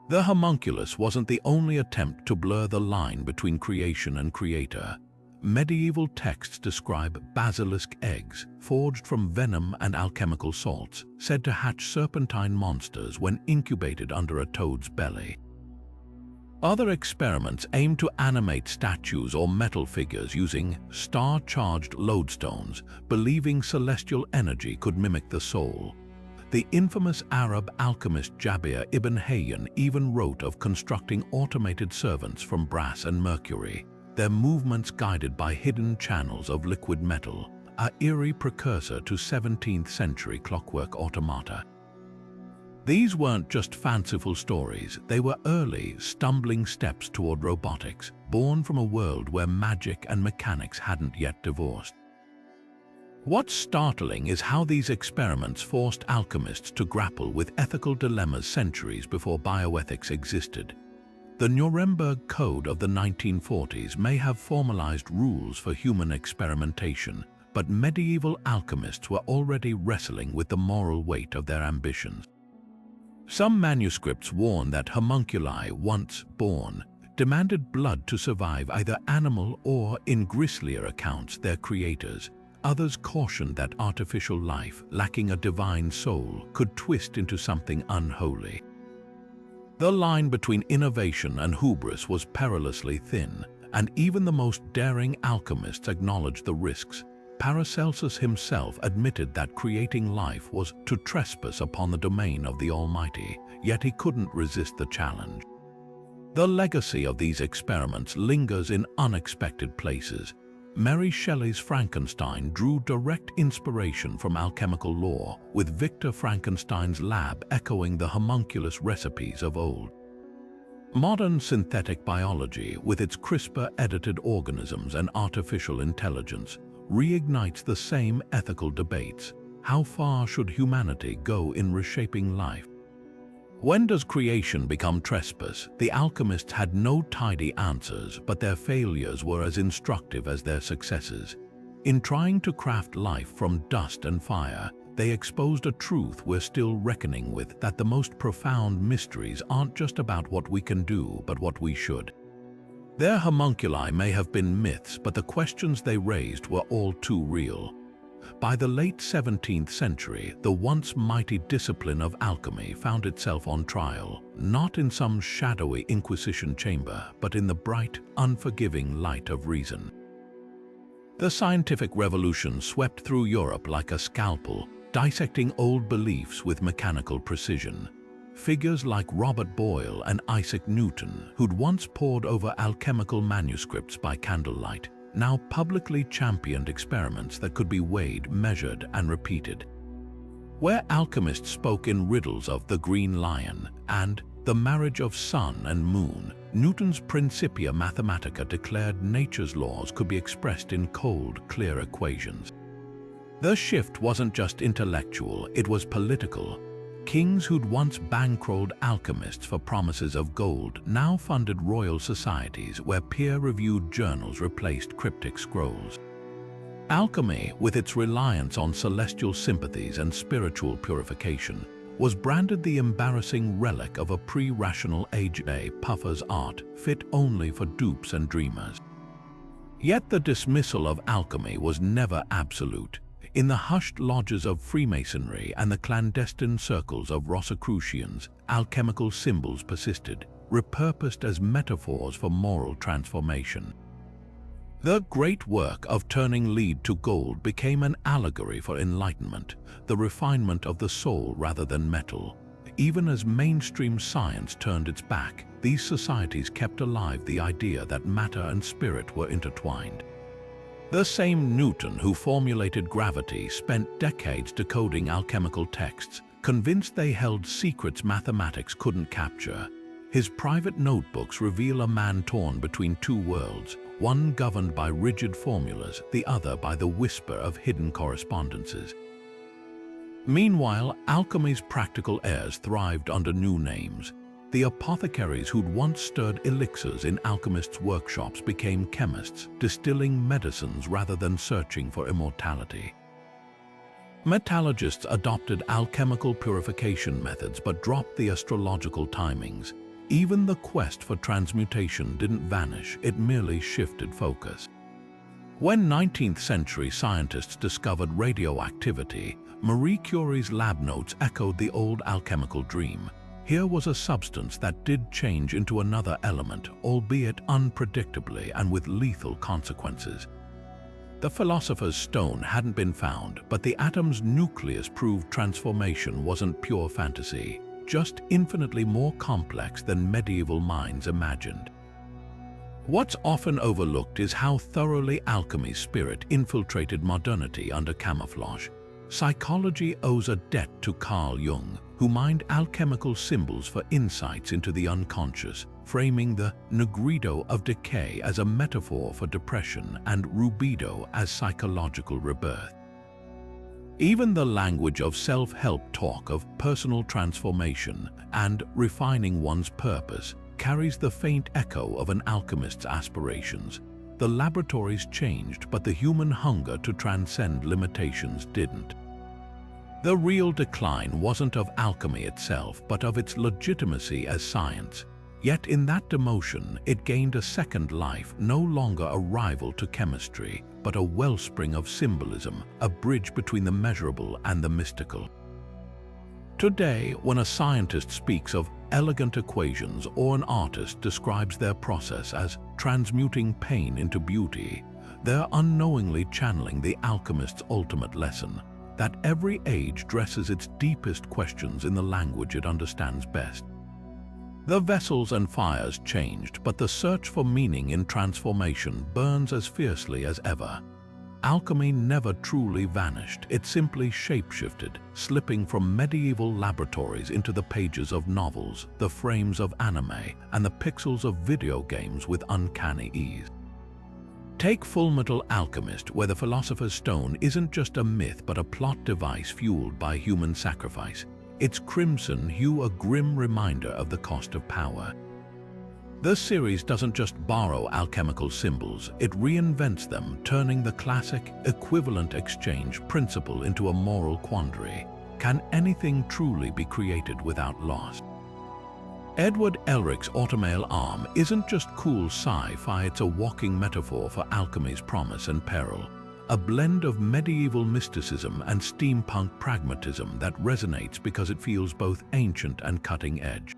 The homunculus wasn't the only attempt to blur the line between creation and creator. Medieval texts describe basilisk eggs, forged from venom and alchemical salts, said to hatch serpentine monsters when incubated under a toad's belly. Other experiments aim to animate statues or metal figures using star-charged lodestones, believing celestial energy could mimic the soul. The infamous Arab alchemist Jabir ibn Hayyan even wrote of constructing automated servants from brass and mercury, their movements guided by hidden channels of liquid metal, an eerie precursor to 17th century clockwork automata. These weren't just fanciful stories, they were early, stumbling steps toward robotics, born from a world where magic and mechanics hadn't yet divorced. What's startling is how these experiments forced alchemists to grapple with ethical dilemmas centuries before bioethics existed. The Nuremberg Code of the 1940s may have formalized rules for human experimentation, but medieval alchemists were already wrestling with the moral weight of their ambitions. Some manuscripts warn that homunculi, once born, demanded blood to survive, either animal or, in grislier accounts, their creators. Others cautioned that artificial life, lacking a divine soul, could twist into something unholy. The line between innovation and hubris was perilously thin, and even the most daring alchemists acknowledged the risks. Paracelsus himself admitted that creating life was to trespass upon the domain of the Almighty, yet he couldn't resist the challenge. The legacy of these experiments lingers in unexpected places. Mary Shelley's Frankenstein drew direct inspiration from alchemical lore, with Victor Frankenstein's lab echoing the homunculus recipes of old. Modern synthetic biology, with its CRISPR-edited organisms and artificial intelligence, reignites the same ethical debates. How far should humanity go in reshaping life? When does creation become trespass? The alchemists had no tidy answers, but their failures were as instructive as their successes. In trying to craft life from dust and fire, they exposed a truth we're still reckoning with, that the most profound mysteries aren't just about what we can do, but what we should. Their homunculi may have been myths, but the questions they raised were all too real. By the late 17th century, the once mighty discipline of alchemy found itself on trial, not in some shadowy Inquisition chamber, but in the bright, unforgiving light of reason. The scientific revolution swept through Europe like a scalpel, dissecting old beliefs with mechanical precision. Figures like Robert Boyle and Isaac Newton, who'd once pored over alchemical manuscripts by candlelight, now publicly championed experiments that could be weighed, measured, and repeated. Where alchemists spoke in riddles of the green lion and the marriage of sun and moon, Newton's Principia Mathematica declared nature's laws could be expressed in cold, clear equations. The shift wasn't just intellectual, it was political. Kings who'd once bankrolled alchemists for promises of gold now funded royal societies where peer-reviewed journals replaced cryptic scrolls. Alchemy, with its reliance on celestial sympathies and spiritual purification, was branded the embarrassing relic of a pre-rational age, a puffer's art fit only for dupes and dreamers. Yet the dismissal of alchemy was never absolute. In the hushed lodges of Freemasonry and the clandestine circles of Rosicrucians, alchemical symbols persisted, repurposed as metaphors for moral transformation. The great work of turning lead to gold became an allegory for enlightenment, the refinement of the soul rather than metal. Even as mainstream science turned its back, these societies kept alive the idea that matter and spirit were intertwined. The same Newton who formulated gravity spent decades decoding alchemical texts, convinced they held secrets mathematics couldn't capture. His private notebooks reveal a man torn between two worlds, one governed by rigid formulas, the other by the whisper of hidden correspondences. Meanwhile, alchemy's practical heirs thrived under new names. The apothecaries who'd once stirred elixirs in alchemists' workshops became chemists, distilling medicines rather than searching for immortality. Metallurgists adopted alchemical purification methods but dropped the astrological timings. Even the quest for transmutation didn't vanish, it merely shifted focus. When 19th-century scientists discovered radioactivity, Marie Curie's lab notes echoed the old alchemical dream. Here was a substance that did change into another element, albeit unpredictably and with lethal consequences. The philosopher's stone hadn't been found, but the atom's nucleus proved transformation wasn't pure fantasy, just infinitely more complex than medieval minds imagined. What's often overlooked is how thoroughly alchemy's spirit infiltrated modernity under camouflage. Psychology owes a debt to Carl Jung, who mined alchemical symbols for insights into the unconscious, framing the negrido of decay as a metaphor for depression and rubido as psychological rebirth. Even the language of self-help talk of personal transformation and refining one's purpose carries the faint echo of an alchemist's aspirations. The laboratories changed, but the human hunger to transcend limitations didn't. The real decline wasn't of alchemy itself, but of its legitimacy as science. Yet in that demotion, it gained a second life, no longer a rival to chemistry, but a wellspring of symbolism, a bridge between the measurable and the mystical. Today, when a scientist speaks of elegant equations or an artist describes their process as transmuting pain into beauty, they're unknowingly channeling the alchemist's ultimate lesson, that every age dresses its deepest questions in the language it understands best. The vessels and fires changed, but the search for meaning in transformation burns as fiercely as ever. Alchemy never truly vanished, it simply shapeshifted, slipping from medieval laboratories into the pages of novels, the frames of anime, and the pixels of video games with uncanny ease. Take Fullmetal Alchemist, where the philosopher's stone isn't just a myth but a plot device fueled by human sacrifice. Its crimson hue a grim reminder of the cost of power. The series doesn't just borrow alchemical symbols, it reinvents them, turning the classic equivalent exchange principle into a moral quandary. Can anything truly be created without loss? Edward Elric's automail arm isn't just cool sci-fi, it's a walking metaphor for alchemy's promise and peril. A blend of medieval mysticism and steampunk pragmatism that resonates because it feels both ancient and cutting-edge.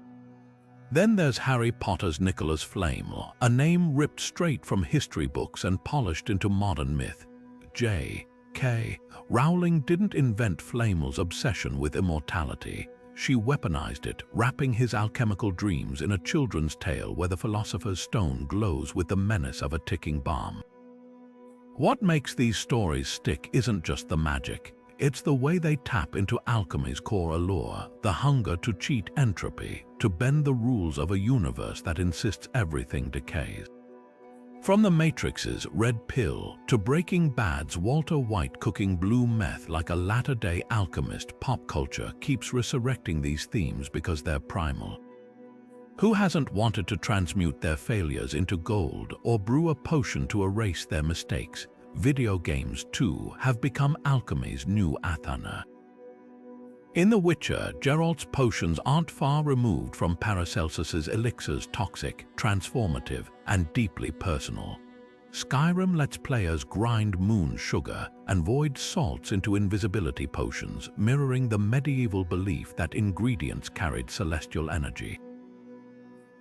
Then there's Harry Potter's Nicholas Flamel, a name ripped straight from history books and polished into modern myth. J.K. Rowling didn't invent Flamel's obsession with immortality. She weaponized it, wrapping his alchemical dreams in a children's tale where the philosopher's stone glows with the menace of a ticking bomb. What makes these stories stick isn't just the magic, it's the way they tap into alchemy's core allure, the hunger to cheat entropy, to bend the rules of a universe that insists everything decays. From The Matrix's Red Pill to Breaking Bad's Walter White cooking blue meth like a latter-day alchemist, pop culture keeps resurrecting these themes because they're primal. Who hasn't wanted to transmute their failures into gold or brew a potion to erase their mistakes? video games too have become alchemy's new athanor. In The Witcher, Geralt's potions aren't far removed from Paracelsus's elixirs, toxic, transformative, and deeply personal. Skyrim lets players grind moon sugar and void salts into invisibility potions, mirroring the medieval belief that ingredients carried celestial energy.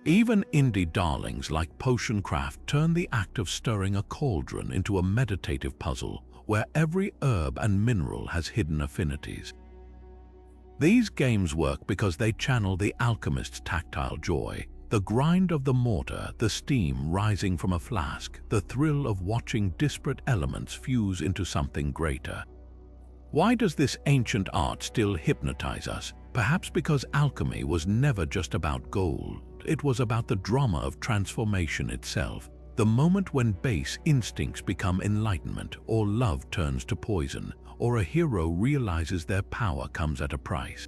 Even indie darlings like Potion Craft turn the act of stirring a cauldron into a meditative puzzle where every herb and mineral has hidden affinities. These games work because they channel the alchemist's tactile joy, the grind of the mortar, the steam rising from a flask, the thrill of watching disparate elements fuse into something greater. Why does this ancient art still hypnotize us? Perhaps because alchemy was never just about gold. It was about the drama of transformation itself, the moment when base instincts become enlightenment, or love turns to poison, or a hero realizes their power comes at a price.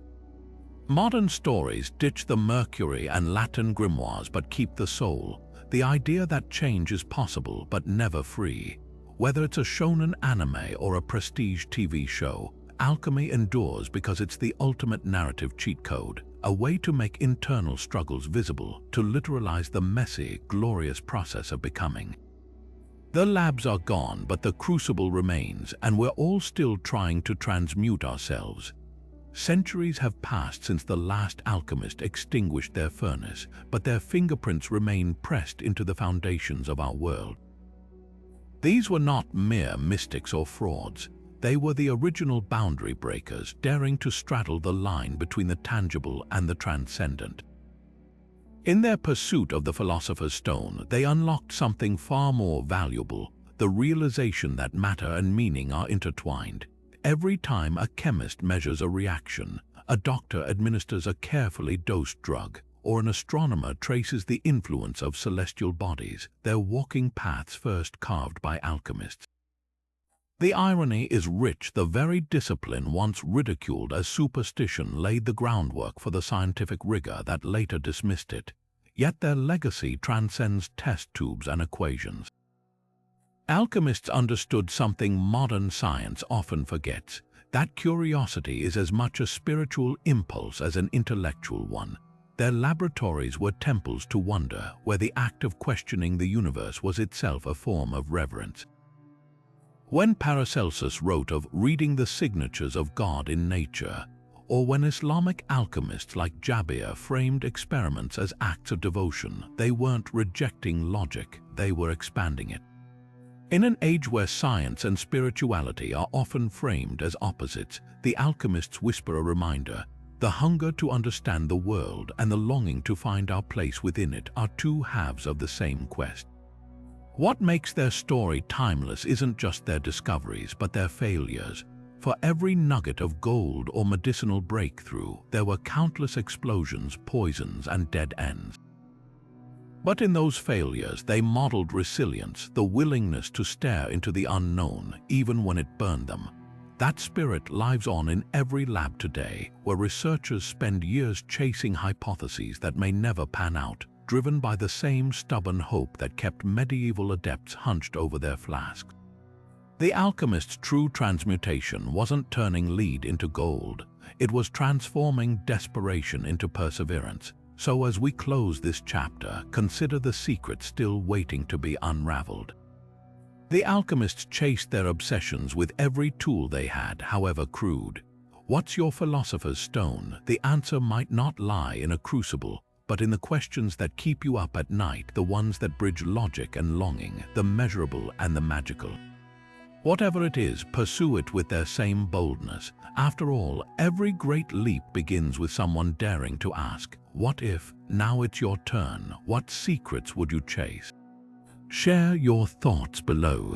Modern stories ditch the Mercury and Latin grimoires but keep the soul, the idea that change is possible but never free. Whether it's a shonen anime or a prestige TV show, alchemy endures because it's the ultimate narrative cheat code, a way to make internal struggles visible, to literalize the messy, glorious process of becoming. The labs are gone, but the crucible remains, and we're all still trying to transmute ourselves. Centuries have passed since the last alchemist extinguished their furnace, but their fingerprints remain pressed into the foundations of our world. These were not mere mystics or frauds. They were the original boundary breakers, daring to straddle the line between the tangible and the transcendent. In their pursuit of the philosopher's stone, they unlocked something far more valuable, the realization that matter and meaning are intertwined. Every time a chemist measures a reaction, a doctor administers a carefully dosed drug, or an astronomer traces the influence of celestial bodies, they're walking paths first carved by alchemists. The irony is rich. The very discipline once ridiculed as superstition laid the groundwork for the scientific rigor that later dismissed it. Yet their legacy transcends test tubes and equations. Alchemists understood something modern science often forgets. That curiosity is as much a spiritual impulse as an intellectual one. Their laboratories were temples to wonder, where the act of questioning the universe was itself a form of reverence. When Paracelsus wrote of reading the signatures of God in nature, or when Islamic alchemists like Jabir framed experiments as acts of devotion, they weren't rejecting logic, they were expanding it. In an age where science and spirituality are often framed as opposites, the alchemists whisper a reminder: the hunger to understand the world and the longing to find our place within it are two halves of the same quest. What makes their story timeless isn't just their discoveries, but their failures. For every nugget of gold or medicinal breakthrough, there were countless explosions, poisons, and dead ends. But in those failures, they modeled resilience, the willingness to stare into the unknown, even when it burned them. That spirit lives on in every lab today, where researchers spend years chasing hypotheses that may never pan out, driven by the same stubborn hope that kept medieval adepts hunched over their flasks. The alchemist's true transmutation wasn't turning lead into gold. It was transforming desperation into perseverance. So as we close this chapter, consider the secret still waiting to be unraveled. The alchemists chased their obsessions with every tool they had, however crude. What's your philosopher's stone? The answer might not lie in a crucible, but in the questions that keep you up at night, the ones that bridge logic and longing, the measurable and the magical. Whatever it is, pursue it with their same boldness. After all, every great leap begins with someone daring to ask, what if? Now it's your turn. What secrets would you chase? Share your thoughts below.